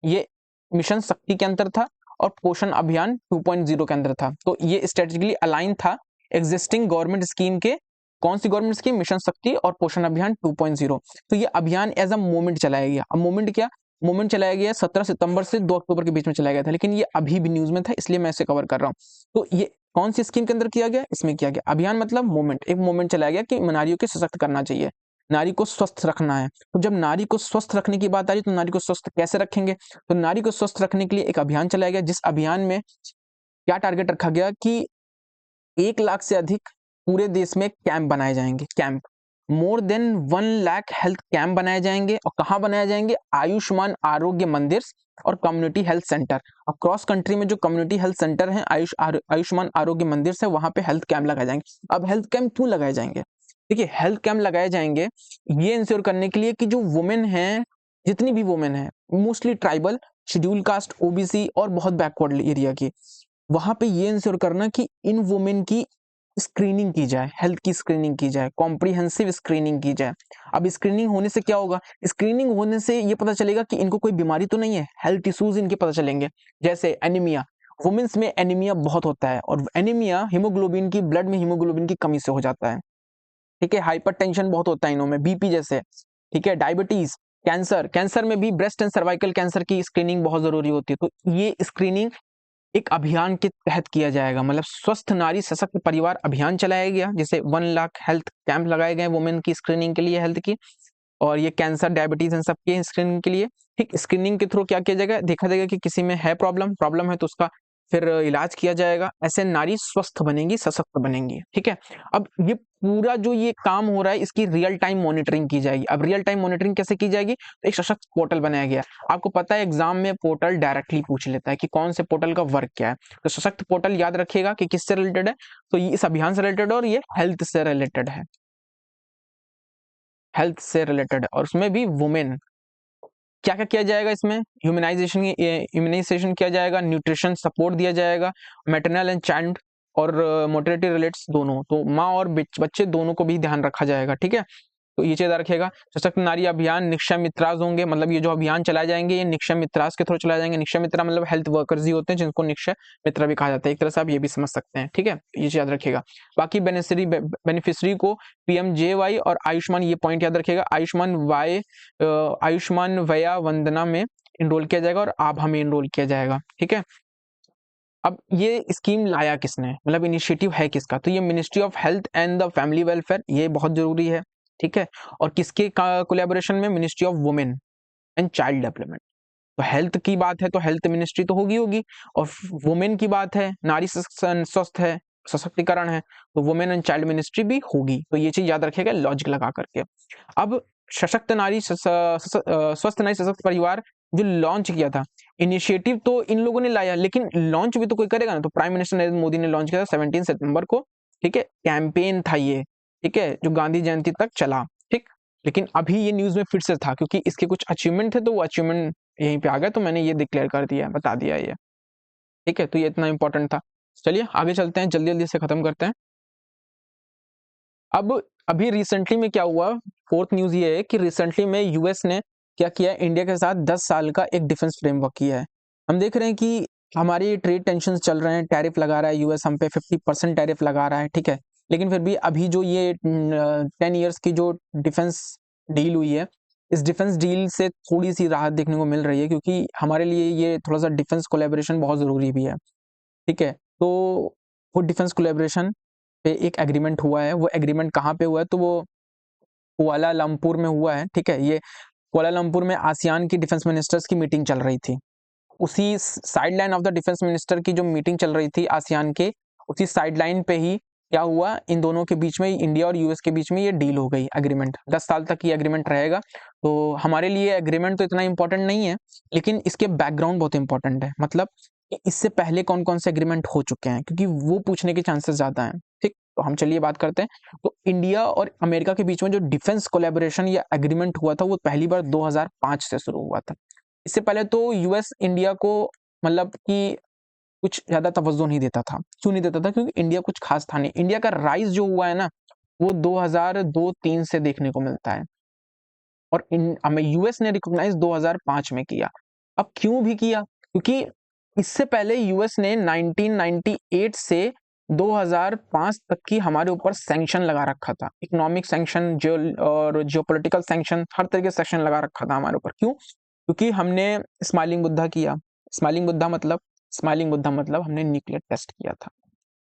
ये मिशन शक्ति के अंतर था और पोषण अभियान 2.0 के अंदर था। तो ये स्ट्रेटेजिकली अलाइन था एग्जिस्टिंग गवर्नमेंट स्कीम के। कौन सी गवर्नमेंट स्कीम, मिशन शक्ति और पोषण अभियान 2.0। तो ये अभियान एज अ मूवमेंट चलाया गया। अब मूवमेंट क्या, मूवमेंट चलाया गया 17 सितंबर से 2 अक्टूबर के बीच में चलाया गया था, लेकिन ये अभी भी न्यूज में था इसलिए मैं इसे कवर कर रहा हूँ। तो ये कौन सी स्कीम के अंदर किया गया, इसमें किया गया अभियान, मतलब मूवमेंट, एक मूवमेंट चलाया गया कि नारियों को सशक्त करना चाहिए, नारी को स्वस्थ रखना है। तो जब नारी को स्वस्थ रखने की बात आ रही तो नारी को स्वस्थ कैसे रखेंगे, तो नारी को स्वस्थ रखने के लिए एक अभियान चलाया गया, जिस अभियान में क्या टारगेट रखा गया कि 1 लाख से अधिक पूरे देश में कैंप बनाए जाएंगे। Camp more than 1 lakh health camp बनाए जाएंगे, और कहाँ बनाए जाएंगे, आयुष्मान आरोग्य मंदिर और community health centre. Across country में जो कम्युनिटी हेल्थ सेंटर है, आयुष्मान आरोग्य मंदिर से, वहां पे हेल्थ कैंप लगाए जाएंगे। अब हेल्थ कैंप क्यों लगाए जाएंगे, देखिए हेल्थ कैंप लगाए जाएंगे ये इंश्योर करने के लिए कि जो वुमेन हैं, जितनी भी वुमेन हैं, mostly tribal, schedule caste, OBC और बहुत बैकवर्ड एरिया की, वहां पे ये इंश्योर करना कि इन वुमेन की स्क्रीनिंग की जाए, हेल्थ की स्क्रीनिंग की जाए, कॉम्प्रिहेंसिव स्क्रीनिंग की जाए। अब स्क्रीनिंग होने से क्या होगा? स्क्रीनिंग होने से ये पता चलेगा कि इनको कोई बीमारी तो नहीं है, हेल्थ इश्यूज इनके पता चलेंगे, जैसे एनीमिया। वुमेन्स में एनीमिया बहुत होता है और एनीमिया हीमोग्लोबिन की, ब्लड में हीमोग्लोबिन की कमी से हो जाता है। ठीक है, हाइपरटेंशन बहुत होता है इनमें, बीपी जैसे। ठीक है, डायबिटीज, कैंसर, कैंसर में भी ब्रेस्ट एंड सर्वाइकल कैंसर की स्क्रीनिंग बहुत जरूरी होती है। तो ये स्क्रीनिंग एक अभियान के तहत किया जाएगा, मतलब स्वस्थ नारी सशक्त परिवार अभियान चलाया गया, जिसे 1 लाख हेल्थ कैंप लगाए गए वुमेन की स्क्रीनिंग के लिए, हेल्थ की, और ये कैंसर, डायबिटीज इन सब की स्क्रीनिंग के लिए। ठीक, स्क्रीनिंग के थ्रू क्या किया जाएगा? देखा जाएगा कि किसी में है प्रॉब्लम है तो उसका फिर इलाज किया जाएगा। ऐसे नारी स्वस्थ बनेंगी, सशक्त बनेंगी। ठीक है, अब ये पूरा जो ये काम हो रहा है इसकी रियल टाइम मॉनिटरिंग की जाएगी। अब रियल टाइम मॉनिटरिंग कैसे की जाएगी? तो एक सशक्त पोर्टल बनाया गया। आपको पता है एग्जाम में पोर्टल डायरेक्टली पूछ लेता है कि कौन से पोर्टल का वर्क क्या है। तो सशक्त पोर्टल याद रखिएगा कि किससे रिलेटेड है, तो ये इस अभियान से रिलेटेड है और ये हेल्थ से रिलेटेड है, हेल्थ से रिलेटेड है, और उसमें भी वुमेन। क्या क्या किया जाएगा इसमें? इम्यूनाइजेशन किया जाएगा, न्यूट्रिशन सपोर्ट दिया जाएगा, मैटरनल एंड चाइल्ड और मोर्टेलिटी रिलेट्स दोनों, तो माँ और बच्चे दोनों को भी ध्यान रखा जाएगा। ठीक है, तो ये चीज याद रखिएगा। सशक्त नारी अभियान, निक्षय मित्रास होंगे, मतलब ये जो अभियान चलाए जाएंगे ये निक्षय मित्रास के थ्रू चलाए जाएंगे। निक्षय मित्रा मतलब हेल्थ वर्कर्स ही होते हैं जिनको निक्षय मित्र भी कहा जाता है, एक तरह से आप ये भी समझ सकते हैं। ठीक है, ये चीज याद रखिएगा। बाकी बेनिफिशरी को पीएमजेवाई और आयुष्मान, ये पॉइंट याद रखिएगा, आयुष्मान वया वंदना में इनरोल किया जाएगा और आभा में इनरोल किया जाएगा। ठीक है, अब ये स्कीम लाया किसने, मतलब इनिशिएटिव है किसका? तो ये ministry of health and the family welfare, ये बहुत जरूरी है। ठीक है, और किसके कोलैबोरेशन में? Ministry of women and child development. तो हेल्थ की बात है तो हेल्थ मिनिस्ट्री तो होगी, और वुमेन की बात है, नारी स्वस्थ है, सशक्तिकरण है, तो वुमेन एंड चाइल्ड मिनिस्ट्री भी होगी। तो ये चीज याद रखिएगा लॉजिक लगा करके। अब सशक्त नारी स्वस्थ नारी सशक्त परिवार जो लॉन्च किया था, इनिशिएटिव तो इन लोगों ने लाया, लेकिन लॉन्च भी तो कोई करेगा ना। तो प्राइम मिनिस्टर नरेंद्र मोदी ने लॉन्च किया था 17 सितंबर को। ठीक है, कैंपेन था ये। ठीक है, जो गांधी जयंती तक चला। ठीक, लेकिन अभी ये न्यूज में फिर से था क्योंकि इसके कुछ अचीवमेंट थे, तो वो अचीवमेंट यहीं पे आ गया, तो मैंने ये डिक्लेयर कर दिया, बता दिया ये। ठीक है, तो ये इतना इंपॉर्टेंट था। चलिए आगे चलते हैं, जल्दी जल्दी से खत्म करते हैं। अब अभी रिसेंटली में क्या हुआ, फोर्थ न्यूज ये है कि रिसेंटली में यूएस ने क्या किया, इंडिया के साथ 10 साल का एक डिफेंस फ्रेमवर्क किया है। हम देख रहे हैं कि हमारी ट्रेड टेंशन चल रहे हैं, टैरिफ लगा रहा है यूएस हम पे, 50% टैरिफ लगा रहा है। ठीक है, लेकिन फिर भी अभी जो ये 10 ईयर्स की जो डिफेंस डील हुई है, इस डिफेंस डील से थोड़ी सी राहत देखने को मिल रही है, क्योंकि हमारे लिए ये थोड़ा सा डिफेंस कोलेबोरेशन बहुत जरूरी भी है। ठीक है, तो वो डिफेंस कोलेबोरेशन पे एक एग्रीमेंट हुआ है। वो एग्रीमेंट कहाँ पे हुआ है? तो वो कुआलालंपुर में हुआ है। ठीक है, ये कुआलालंपुर में आसियान की डिफेंस मिनिस्टर्स की मीटिंग चल रही थी। उसी side line of the defence minister की जो मीटिंग चल रही थी आसियान के, उसी साइड लाइन पे ही क्या हुआ, इन दोनों के बीच में, इंडिया और यूएस के बीच में ये डील हो गई, एग्रीमेंट। 10 साल तक ये एग्रीमेंट रहेगा। तो हमारे लिए एग्रीमेंट तो इतना इंपॉर्टेंट नहीं है, लेकिन इसके बैकग्राउंड बहुत इंपॉर्टेंट है, मतलब कि इससे पहले कौन कौन से एग्रीमेंट हो चुके हैं, क्योंकि वो पूछने के चांसेस ज्यादा हैं। ठीक, तो हम चलिए बात करते हैं। तो इंडिया और अमेरिका के बीच में जो डिफेंस कोलैबोरेशन या एग्रीमेंट हुआ था, वो पहली बार 2005 से शुरू हुआ था। इससे पहले तो यूएस इंडिया को मतलब कि कुछ ज्यादा तवज्जो नहीं देता था। क्यों नहीं देता था? क्योंकि इंडिया कुछ खास था नहीं। इंडिया का राइज जो हुआ है ना, वो 2002-3 से देखने को मिलता है, और हमें यूएस ने रिकॉग्नाइज 2005 में किया। अब क्यों भी किया? क्योंकि इससे पहले यूएस ने 1998 से 2005 तक की हमारे ऊपर सैंक्शन लगा रखा था, इकोनॉमिक सैंक्शन और जियोपॉलिटिकल सैंक्शन, हर तरह के सैंक्शन लगा रखा था हमारे ऊपर। क्यों? क्योंकि हमने स्माइलिंग बुद्धा किया। स्माइलिंग बुद्धा मतलब हमने न्यूक्लियर टेस्ट किया था।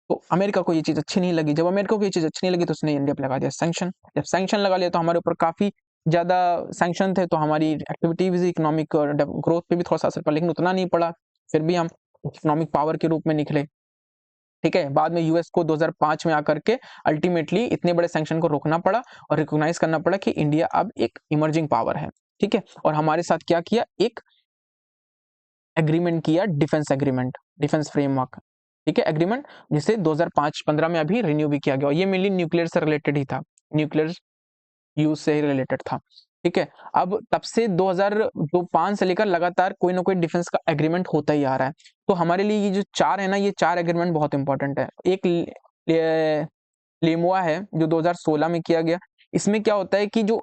तो अमेरिका को ये चीज अच्छी नहीं लगी। जब अमेरिका को ये चीज अच्छी नहीं लगी तो उसने इंडिया पे लगा दिया सैंक्शन। जब सैंक्शन लगा लिया तो हमारे ऊपर काफी ज्यादा सैंक्शन थे, तो हमारी एक्टिविटीज, इकोनॉमिक ग्रोथ पे भी थोड़ा सा असर पड़ा, लेकिन उतना नहीं पड़ा। फिर भी हम इकोनॉमिक पावर के रूप में निकले। ठीक है, बाद में यूएस को 2005 में आकर के अल्टीमेटली इतने बड़े सैंक्शन को रोकना पड़ा और रिकॉग्नाइज करना पड़ा कि इंडिया अब एक इमर्जिंग पावर है। ठीक है, और हमारे साथ क्या किया, एक एग्रीमेंट किया, डिफेंस एग्रीमेंट, डिफेंस फ्रेमवर्क। ठीक है, एग्रीमेंट जिसे 2005-15 में अभी रिन्यू भी किया गया, ये मेनली न्यूक्लियर से रिलेटेड ही था। न्यूक्लियर यूज से ही रिलेटेड था। ठीक है, अब तब से 2005 से लेकर लगातार कोई ना कोई डिफेंस का एग्रीमेंट होता ही आ रहा है। तो हमारे लिए ये जो 4 है ना, ये 4 एग्रीमेंट बहुत इंपॉर्टेंट है। एक लेमुआ है जो 2016 में किया गया। इसमें क्या होता है कि जो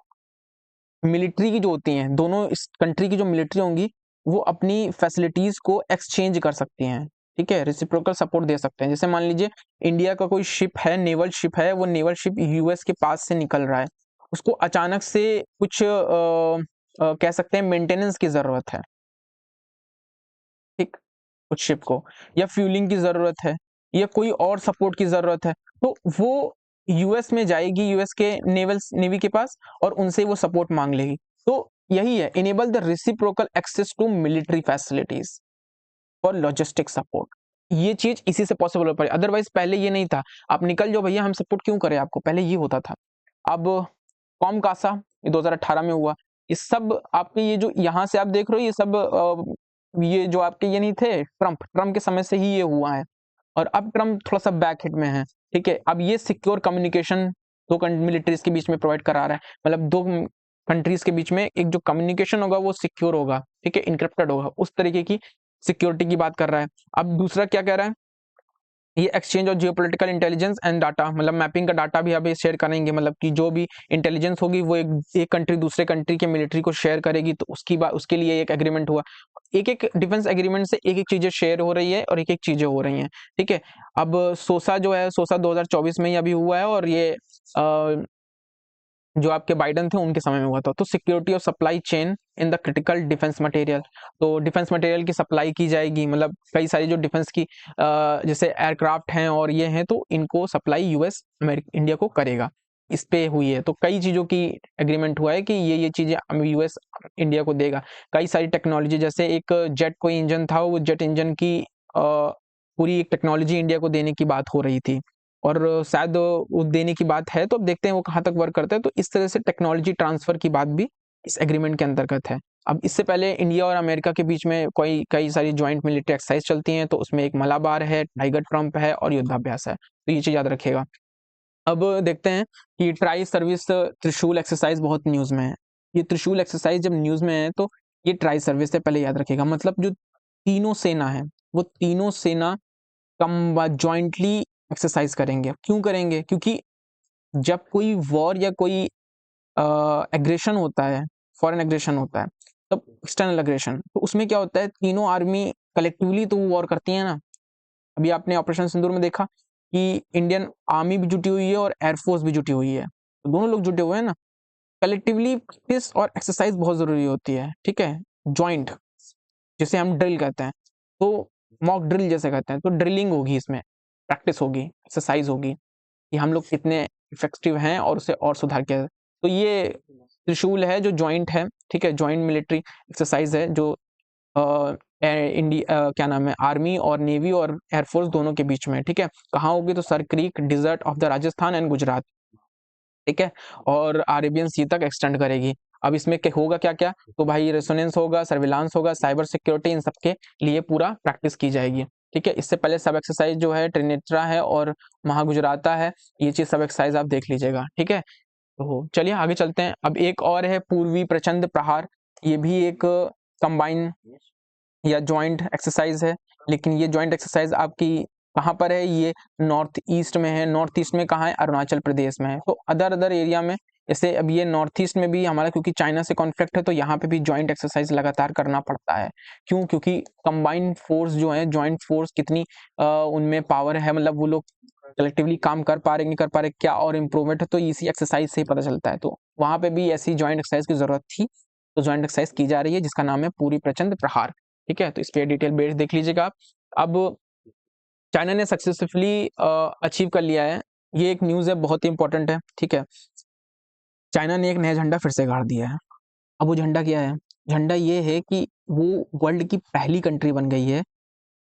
मिलिट्री की जो होती हैं, दोनों इस कंट्री की जो मिलिट्री होंगी वो अपनी फैसिलिटीज को एक्सचेंज कर सकती हैं। ठीक है, रेसिप्रोकल सपोर्ट दे सकते हैं। जैसे मान लीजिए इंडिया का कोई शिप है, नेवल शिप है, वो नेवल शिप यूएस के पास से निकल रहा है, उसको अचानक से कुछ कह सकते हैं मेंटेनेंस की जरूरत है, ठीक, कुछ शिप को, या फ्यूलिंग की जरूरत है, या कोई और सपोर्ट की जरूरत है, तो वो यूएस में जाएगी, यूएस के नेवी के पास, और उनसे वो सपोर्ट मांग लेगी। तो यही है, enable the reciprocal access to military facilities for logistic support. ये चीज इसी से पॉसिबल हो पाई, अदरवाइज पहले ये नहीं था। आप निकल जाओ भैया, हम सपोर्ट क्यों करें आपको, पहले ये होता था। अब कॉम कासा ये 2018 में हुआ। ये सब आपके ये जो यहाँ से आप देख रहे हो, ये सब ये जो आपके ये नहीं थे, ट्रम्प के समय से ही ये हुआ है। और अब ट्रम्प थोड़ा सा बैक हिट में है। ठीक है, अब ये सिक्योर कम्युनिकेशन दो मिलिट्रीज के बीच में प्रोवाइड करा रहा है। मतलब दो कंट्रीज के बीच में एक जो कम्युनिकेशन होगा वो सिक्योर होगा, ठीक है, इनक्रिप्टेड होगा, उस तरीके की सिक्योरिटी की बात कर रहा है। अब दूसरा क्या कह रहा है, ये exchange of geopolitical intelligence and data, मतलब मैपिंग का डाटा भी अब ये शेयर करेंगे। मतलब कि जो भी इंटेलिजेंस होगी वो एक कंट्री दूसरे कंट्री के मिलिट्री को शेयर करेगी, तो उसके लिए एक एग्रीमेंट हुआ। एक एक डिफेंस एग्रीमेंट से एक एक चीजें शेयर हो रही है और एक एक चीजें हो रही हैं। ठीक है, अब सोसा जो है, सोसा 2024 में ही अभी हुआ है, और ये जो आपके बाइडन थे उनके समय में हुआ था। तो security of supply chain in the critical defence material, तो डिफेंस मटेरियल की सप्लाई की जाएगी। मतलब कई सारी जो डिफेंस की जैसे एयरक्राफ्ट हैं और ये हैं, तो इनको सप्लाई यूएस इंडिया को करेगा, इस पे हुई है। तो कई चीज़ों की एग्रीमेंट हुआ है कि ये चीज़ें यूएस इंडिया को देगा। कई सारी टेक्नोलॉजी, जैसे एक जेट कोई इंजन था, वो जेट इंजन की पूरी एक टेक्नोलॉजी इंडिया को देने की बात हो रही थी, और शायद वो देने की बात है। तो अब देखते हैं वो कहाँ तक वर्क करता है। तो इस तरह से टेक्नोलॉजी ट्रांसफर की बात भी इस एग्रीमेंट के अंतर्गत है। अब इससे पहले इंडिया और अमेरिका के बीच में कई सारी ज्वाइंट मिलिट्री एक्सरसाइज चलती हैं, तो उसमें एक मलाबार है, टाइगर ट्रम्प है, और युद्धाभ्यास है। तो ये चीज याद रखिएगा। अब देखते हैं कि ट्राई सर्विस त्रिशूल एक्सरसाइज बहुत न्यूज में है। ये त्रिशूल एक्सरसाइज जब न्यूज में है, तो ये ट्राई सर्विस से पहले याद रखिएगा। मतलब जो तीनों सेना है, वो तीनों सेना कम ज्वाइंटली एक्सरसाइज करेंगे। क्यों करेंगे? क्योंकि जब कोई वॉर या कोई एग्रेशन होता है, फॉरेन एग्रेशन होता है, तब एक्सटर्नल एग्रेशन, तो उसमें क्या होता है, तीनों आर्मी कलेक्टिवली तो वॉर करती है ना। अभी आपने ऑपरेशन सिंदूर में देखा कि इंडियन आर्मी भी जुटी हुई है और एयरफोर्स भी जुटी हुई है, तो दोनों लोग जुटे हुए हैं ना। कलेक्टिवली प्रैक्टिस और एक्सरसाइज बहुत जरूरी होती है। ठीक है, ज्वाइंट जिसे हम ड्रिल कहते हैं, तो मॉक ड्रिल जैसे कहते हैं, तो ड्रिलिंग होगी, इसमें प्रैक्टिस होगी, एक्सरसाइज होगी कि हम लोग कितने इफेक्टिव हैं और उसे और सुधार किया। तो ये त्रिशूल है जो ज्वाइंट है, ठीक है, ज्वाइंट मिलिट्री एक्सरसाइज है, जो इंडिया क्या नाम है, आर्मी और नेवी और एयरफोर्स दोनों के बीच में। ठीक है, कहाँ होगी? तो sir creek desert of the Rajasthan and Gujarat. ठीक है, और अरेबियन सी तक एक्सटेंड करेगी। अब इसमें क्या होगा, क्या क्या, तो भाई रेसोनेंस होगा, सर्विलांस होगा, साइबर सिक्योरिटी, इन सबके लिए पूरा प्रैक्टिस की जाएगी। ठीक है, इससे पहले सब एक्सरसाइज जो है ट्रिनेत्रा है और महागुजराता है, ये चीज सब एक्सरसाइज आप देख लीजिएगा। ठीक है, तो चलिए आगे चलते हैं। अब एक और है पूर्वी प्रचंड प्रहार, ये भी एक कंबाइन या ज्वाइंट एक्सरसाइज है। लेकिन ये ज्वाइंट एक्सरसाइज आपकी कहाँ पर है? ये नॉर्थ ईस्ट में है। नॉर्थ ईस्ट में कहाँ है? अरुणाचल प्रदेश में है। तो अदर एरिया में, जैसे अब ये नॉर्थ ईस्ट में भी हमारा, क्योंकि चाइना से कॉन्फ्लिक्ट है, तो यहाँ पे भी ज्वाइंट एक्सरसाइज लगातार करना पड़ता है। क्यों? क्योंकि कंबाइंड फोर्स जो है, ज्वाइंट फोर्स कितनी उनमें पावर है, मतलब वो लोग कलेक्टिवली काम कर पा रहे नहीं कर पा रहे, क्या और इम्प्रूवमेंट है, तो इसी एक्सरसाइज से ही पता चलता है। तो वहां पे भी ऐसी ज्वाइंट एक्सरसाइज की जरूरत थी, तो ज्वाइंट एक्सरसाइज की जा रही है, जिसका नाम है पूरी प्रचंड प्रहार। ठीक है, तो इस पे डिटेल बेस देख लीजिएगा आप। अब चाइना ने सक्सेसफुली अचीव कर लिया है, ये एक न्यूज है, बहुत ही इंपॉर्टेंट है। ठीक है, चाइना ने एक नया झंडा फिर से गाड़ दिया है। अब वो झंडा क्या है? झंडा ये है कि वो वर्ल्ड की पहली कंट्री बन गई है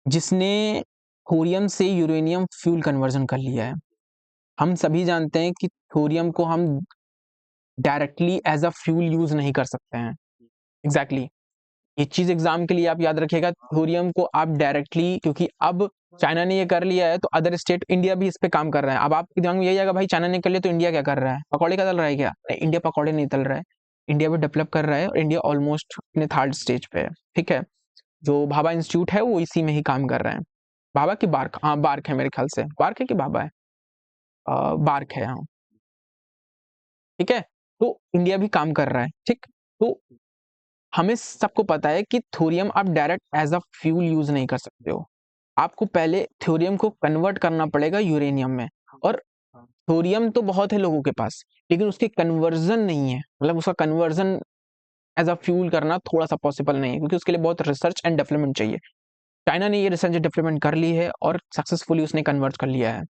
जिसने थोरियम से यूरेनियम फ्यूल कन्वर्जन कर लिया है। हम सभी जानते हैं कि थोरियम को हम directly as a fuel use नहीं कर सकते हैं। एग्जैक्टली ये चीज एग्जाम के लिए आप याद रखिएगा, थोरियम को आप डायरेक्टली, क्योंकि अब चाइना ने ये कर लिया है तो अदर स्टेट, इंडिया भी इस पे काम कर रहा है। अब आपके दिमाग में यही आएगा भाई चाइना ने कर लिया तो इंडिया क्या कर रहा है, पकौड़े का तल रहा है क्या? नहीं, इंडिया पकौड़े नहीं तल रहा है, इंडिया भी डेवलप कर रहा है और इंडिया ऑलमोस्ट अपने थर्ड स्टेज पे है। ठीक है, जो भाभा इंस्टीट्यूट है वो इसी में ही काम कर रहे हैं। भाभा की बार्क, हाँ बार्क है मेरे ख्याल से, बार्क है कि भाभा है, बार्क है हाँ। ठीक है, तो इंडिया भी काम कर रहा है। ठीक, तो हमें सबको पता है कि थोरियम आप direct as a fuel use नहीं कर सकते हो, आपको पहले थोरियम को कन्वर्ट करना पड़ेगा यूरेनियम में। और थोरियम तो बहुत है लोगों के पास, लेकिन उसकी कन्वर्जन नहीं है, मतलब उसका कन्वर्जन एज अ फ्यूल करना थोड़ा सा पॉसिबल नहीं है, क्योंकि उसके लिए बहुत रिसर्च एंड डेवलपमेंट चाहिए। चाइना ने ये रिसर्च डेवलपमेंट कर ली है और सक्सेसफुली उसने कन्वर्ट कर लिया है।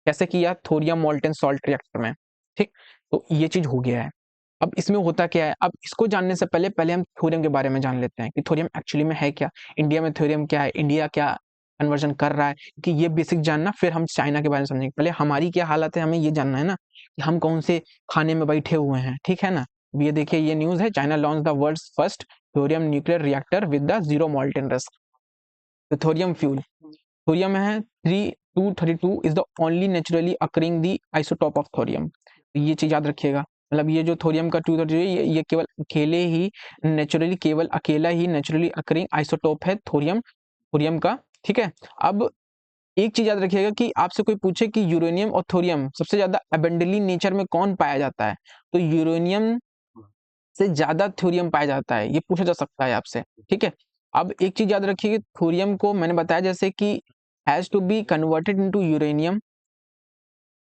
कैसे किया? थोरियम मोल्टेन सॉल्ट रिएक्टर में। ठीक, तो ये चीज हो गया है। अब इसमें होता क्या है, अब इसको जानने से पहले पहले हम थोरियम के बारे में जान लेते हैं कि थोरियम एक्चुअली में है क्या, इंडिया में थोरियम क्या है, इंडिया क्या कन्वर्जन कर रहा है, कि ये बेसिक जानना, फिर हम चाइना के बारे में समझेंगे। पहले हमारी क्या हालत है, हमें ये जानना है ना कि हम कौन से खाने में बैठे हुए हैं। ठीक है ना, अब ये देखिए, ये न्यूज है, China launch the world's first thorium nuclear reactor with the zero molten risk. तो थोरियम फ्यूल, थोरियम है 3232 is the only naturally occurring the isotope of thorium. ये चीज याद रखिएगा, मतलब ये जो थोरियम का 232 ये केवल अकेले ही नेचुरली, केवल अकेला ही नेचुरली अकरिंग आइसोटॉप है थोरियम, थोरियम का। ठीक है, अब एक चीज याद रखिएगा कि आपसे कोई पूछे कि यूरेनियम और थोरियम सबसे ज्यादा अबेंडली नेचर में कौन पाया जाता है, तो यूरेनियम से ज्यादा थोरियम पाया जाता है, ये पूछा जा सकता है आपसे। ठीक है, अब एक चीज याद रखिए कि थोरियम को मैंने बताया जैसे कि has to be converted into uranium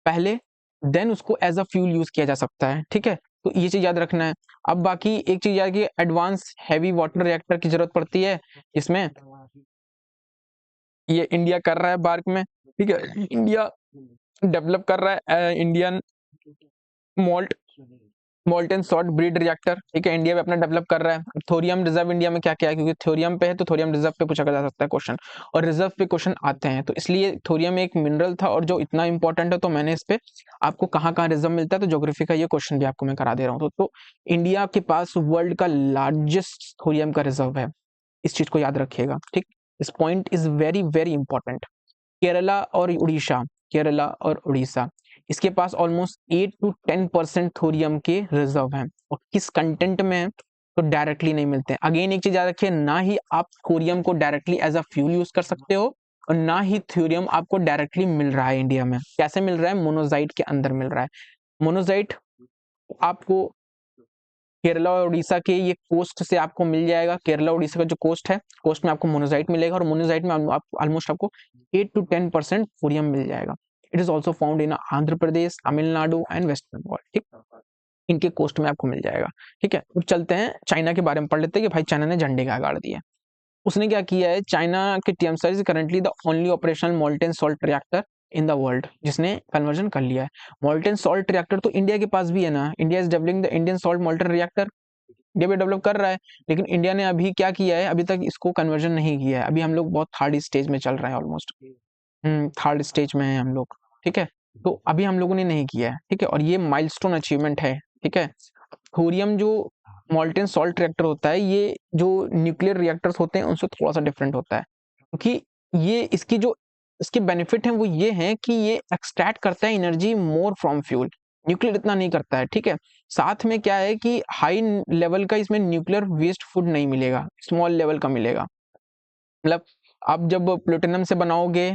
पहले, देन उसको एज अ फ्यूल यूज किया जा सकता है। ठीक है, तो ये चीज याद रखना है। अब बाकी एक चीज याद कि एडवांस हैवी वाटर रिएक्टर की जरूरत पड़ती है इसमें, ये इंडिया कर रहा है बार्क में। ठीक है, इंडिया डेवलप कर रहा है Indian moult molten salt breed reactor. ठीक है, इंडिया भी अपना डेवलप कर रहा है। थोरियम रिजर्व इंडिया में क्या क्या है, क्योंकि थोरियम पे है तो थोरियम रिजर्व पे पूछा जा सकता है क्वेश्चन, और रिजर्व पे क्वेश्चन आते हैं, तो इसलिए थोरियम एक मिनरल था और जो इतना इंपॉर्टेंट है, तो मैंने इस पे आपको कहाँ कहाँ रिजर्व मिलता है तो ज्योग्राफी का ये क्वेश्चन भी आपको मैं करा दे रहा हूँ। तो इंडिया के पास वर्ल्ड का लार्जेस्ट थोरियम का रिजर्व है, इस चीज को याद रखिएगा। ठीक, this point is very very important. Kerala और उड़ीसा, केरला और उड़ीसा, इसके पास ऑलमोस्ट 8 to 10% थोरियम के रिजर्व हैं, और किस कंटेंट में है तो डायरेक्टली नहीं मिलते हैं। अगेन एक चीज याद रखिए, ना ही आप थोरियम को directly as a fuel use कर सकते हो, और ना ही थोरियम आपको डायरेक्टली मिल रहा है इंडिया में। कैसे मिल रहा है? मोनोजाइट के अंदर मिल रहा है। मोनोजाइट आपको केरला और उड़ीसा के ये कोस्ट से आपको मिल जाएगा, केरला उड़ीसा का जो कोस्ट है, कोस्ट में आपको मोनोजाइट मिलेगा, और मोनोजाइट में ऑलमोस्ट आपको 8 to 10% थोरियम मिल जाएगा। It is also found in Andhra Pradesh, Tamil Nadu and West Bengal. ठीक, इनके कोस्ट में आपको मिल जाएगा। ठीक है, अब चलते हैं चाइना के बारे में पढ़ लेते हैं कि भाई चाइना ने झंडे क्या गाड़ दिए। उसने क्या किया है, चाइना के TMC is currently the only operational molten salt reactor in the world जिसने कन्वर्जन कर लिया है। मोल्टेन सॉल्ट रिएक्टर तो इंडिया के पास भी है ना, India is developing the Indian salt molten reactor, India भी डेवलप कर रहा है, लेकिन इंडिया ने अभी क्या किया है, अभी तक इसको कन्वर्जन नहीं किया है। अभी हम लोग बहुत थर्ड स्टेज में चल रहे हैं ऑलमोस्ट, थर्ड स्टेज में है हम लोग। ठीक है, तो अभी हम लोगों ने नहीं किया है। ठीक है, और ये माइलस्टोन अचीवमेंट है। ठीक है, थोरियम जो मॉल्टेन सॉल्ट रिएक्टर होता है, ये जो न्यूक्लियर रिएक्टर्स होते हैं उनसे थोड़ा सा डिफरेंट होता है, क्योंकि ये इसकी जो इसके बेनिफिट हैं वो ये हैं कि ये एक्सट्रैक्ट करता है energy more from fuel, nuclear इतना नहीं करता है। ठीक है, साथ में क्या है कि हाई लेवल का इसमें न्यूक्लियर वेस्ट फूड नहीं मिलेगा, स्मॉल लेवल का मिलेगा। मतलब आप जब प्लूटोनियम से बनाओगे,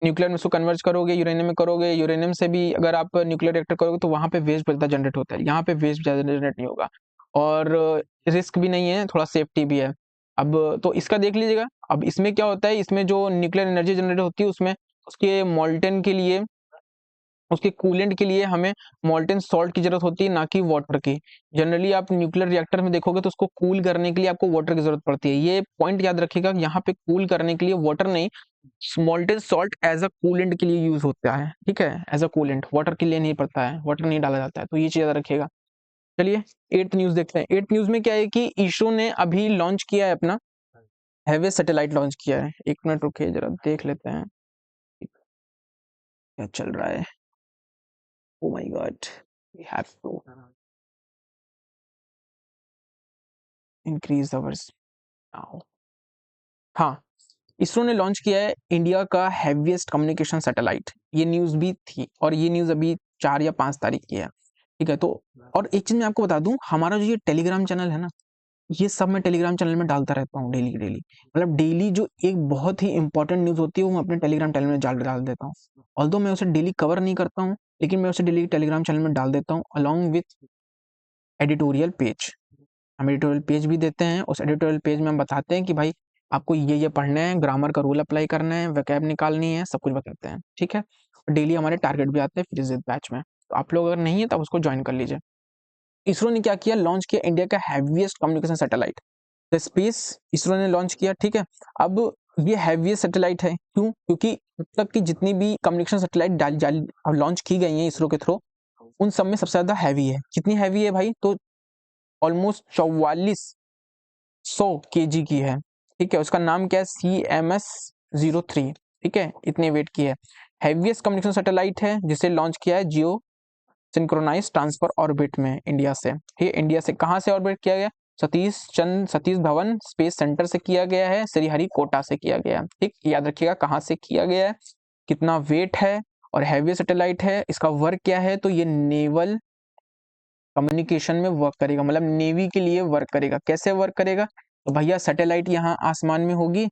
न्यूक्लियर में उसको कन्वर्ट करोगे, यूरेनियम में करोगे, यूरेनियम से भी अगर आप न्यूक्लियर रिएक्टर करोगे तो वहां पे वेस्ट ज्यादा जनरेट होता है, यहाँ पे वेस्ट ज्यादा जनरेट नहीं होगा, और रिस्क भी नहीं है, थोड़ा सेफ्टी भी है। अब तो इसका देख लीजिएगा। अब इसमें क्या होता है, इसमें जो न्यूक्लियर एनर्जी जनरेट होती है उसमें उसके मॉल्टेन के लिए, उसके कूलेंट के लिए हमें मॉल्टेन सॉल्ट की जरूरत होती है, ना कि वाटर की। जनरली आप न्यूक्लियर रिएक्टर में देखोगे तो उसको कूल करने के लिए आपको वाटर की जरूरत पड़ती है, ये पॉइंट याद रखिएगा। यहाँ पे कूल करने के लिए वाटर नहीं, molten salt as a coolant के लिए यूज होता है। ठीक है, एज अ कूलेंट, वाटर के लिए नहीं पड़ता है, वाटर नहीं डाला जाता है, तो ये चीज याद रखिएगा। चलिए एट्थ न्यूज देखते हैं। एट्थ न्यूज में क्या है कि इसरो ने अभी लॉन्च किया है अपना हैवे सैटेलाइट लॉन्च किया है। एक मिनट रुकिए जरा देख लेते हैं क्या चल रहा है। Oh my God, we have to increase our now. हाँ, इसरो ने लॉन्च किया है इंडिया का हैवीएस्ट कम्युनिकेशन सैटेलाइट। ये न्यूज़ भी थी और ये न्यूज़ अभी 4 या 5 तारीख की है, ठीक है। तो और एक चीज़ मैं आपको बता दूं, हमारा जो ये टेलीग्राम चैनल है ना, ये सब मैं टेलीग्राम चैनल में डालता रहता हूँ डेली डेली। मतलब डेली जो एक बहुत ही इंपॉर्टेंट न्यूज़ होती है वो मैं अपने टेलीग्राम चैनल में डाल देता हूँ। ऑल्दो मैं उसे डेली कवर नहीं करता हूँ, लेकिन मैं उसे डेली टेलीग्राम चैनल में डाल देता हूँ अलॉन्ग विथ एडिटोरियल पेज। हम एडिटोरियल पेज भी देते हैं, उस एडिटोरियल पेज में हम बताते हैं कि भाई आपको ये पढ़ना है, ग्रामर का रूल अप्लाई करना है, वोकैब निकालनी है, सब कुछ बताते हैं, ठीक है। डेली हमारे टारगेट भी आते हैं फ्रीजित बैच में, तो आप लोग अगर नहीं है तो उसको ज्वाइन कर लीजिए। इसरो ने क्या किया, लॉन्च किया इंडिया का heaviest communication satellite the space. ISRO ने लॉन्च किया, ठीक है। अब ये हैवीएस्ट सैटेलाइट है, क्यों? क्योंकि अब तक की जितनी भी कम्युनिकेशन सैटेलाइट लॉन्च की गई हैं इसरो के थ्रू, उन सब में सबसे ज्यादा हैवी है। कितनी हैवी है भाई? तो ऑलमोस्ट 4400 kg की है, ठीक है। उसका नाम क्या है? CMS-03, ठीक है। इतने वेट की है, हैवीएस्ट कम्युनिकेशन सैटेलाइट है, जिसे लॉन्च किया है जियो सिंक्रोनाइज ट्रांसफर ऑर्बिट में इंडिया से। ठीक, इंडिया से कहाँ से ऑर्बिट किया गया? सतीश धवन स्पेस सेंटर से किया गया है, श्रीहरिकोटा से किया गया। ठीक, याद रखिएगा कहाँ से किया गया है, कितना वेट है और हैवी सैटेलाइट है, इसका वर्क क्या है। तो ये नेवल कम्युनिकेशन में वर्क करेगा, मतलब नेवी के लिए वर्क करेगा। कैसे वर्क करेगा? तो भैया सैटेलाइट यहाँ आसमान में होगी,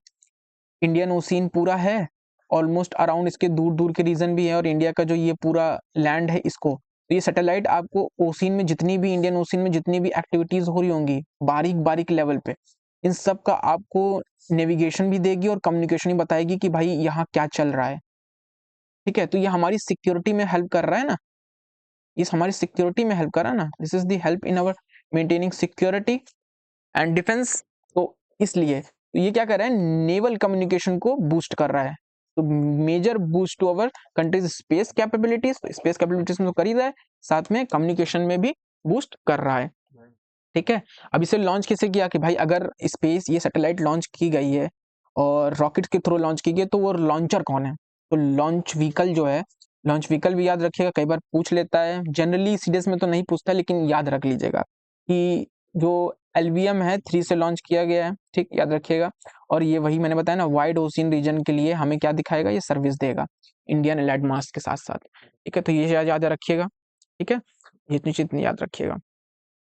इंडियन ओशियन पूरा है, ऑलमोस्ट अराउंड इसके दूर दूर के रीजन भी है, और इंडिया का जो ये पूरा लैंड है इसको, तो ये सैटेलाइट आपको ओशियन में जितनी भी, इंडियन ओशियन में जितनी भी एक्टिविटीज हो रही होंगी बारीक बारीक लेवल पे, इन सब का आपको नेविगेशन भी देगी और कम्युनिकेशन भी बताएगी कि भाई यहाँ क्या चल रहा है, ठीक है। तो ये हमारी सिक्योरिटी में हेल्प कर रहा है ना, इस हमारी सिक्योरिटी में हेल्प कर रहा है ना, this is the help in our maintaining security and defence. तो इसलिए तो ये क्या कर रहा है, नेवल कम्युनिकेशन को बूस्ट कर रहा है। तो major boost to our country's space capabilities, तो स्पेस कैपेबिलिटीज में तो कर ही रहा है, साथ में कम्युनिकेशन में भी बूस्ट कर रहा है, ठीक है। अब इसे लॉन्च कैसे किया कि भाई अगर स्पेस ये सैटेलाइट लॉन्च की गई है और रॉकेट के थ्रू लॉन्च की गई, तो वो लॉन्चर कौन है? तो लॉन्च व्हीकल जो है, लॉन्च व्हीकल भी याद रखिएगा, कई बार पूछ लेता है, जनरली सीडीएस में तो नहीं पूछता, लेकिन याद रख लीजिएगा कि जो LVM है 3 से लॉन्च किया गया है, ठीक, याद रखिएगा। और ये वही मैंने बताया ना, वाइड ओशियन रीजन के लिए हमें क्या दिखाएगा, ये सर्विस देगा इंडियन लैंड मास के साथ साथ, ठीक है। तो ये याद रखिएगा, ठीक है, ये चीज याद रखिएगा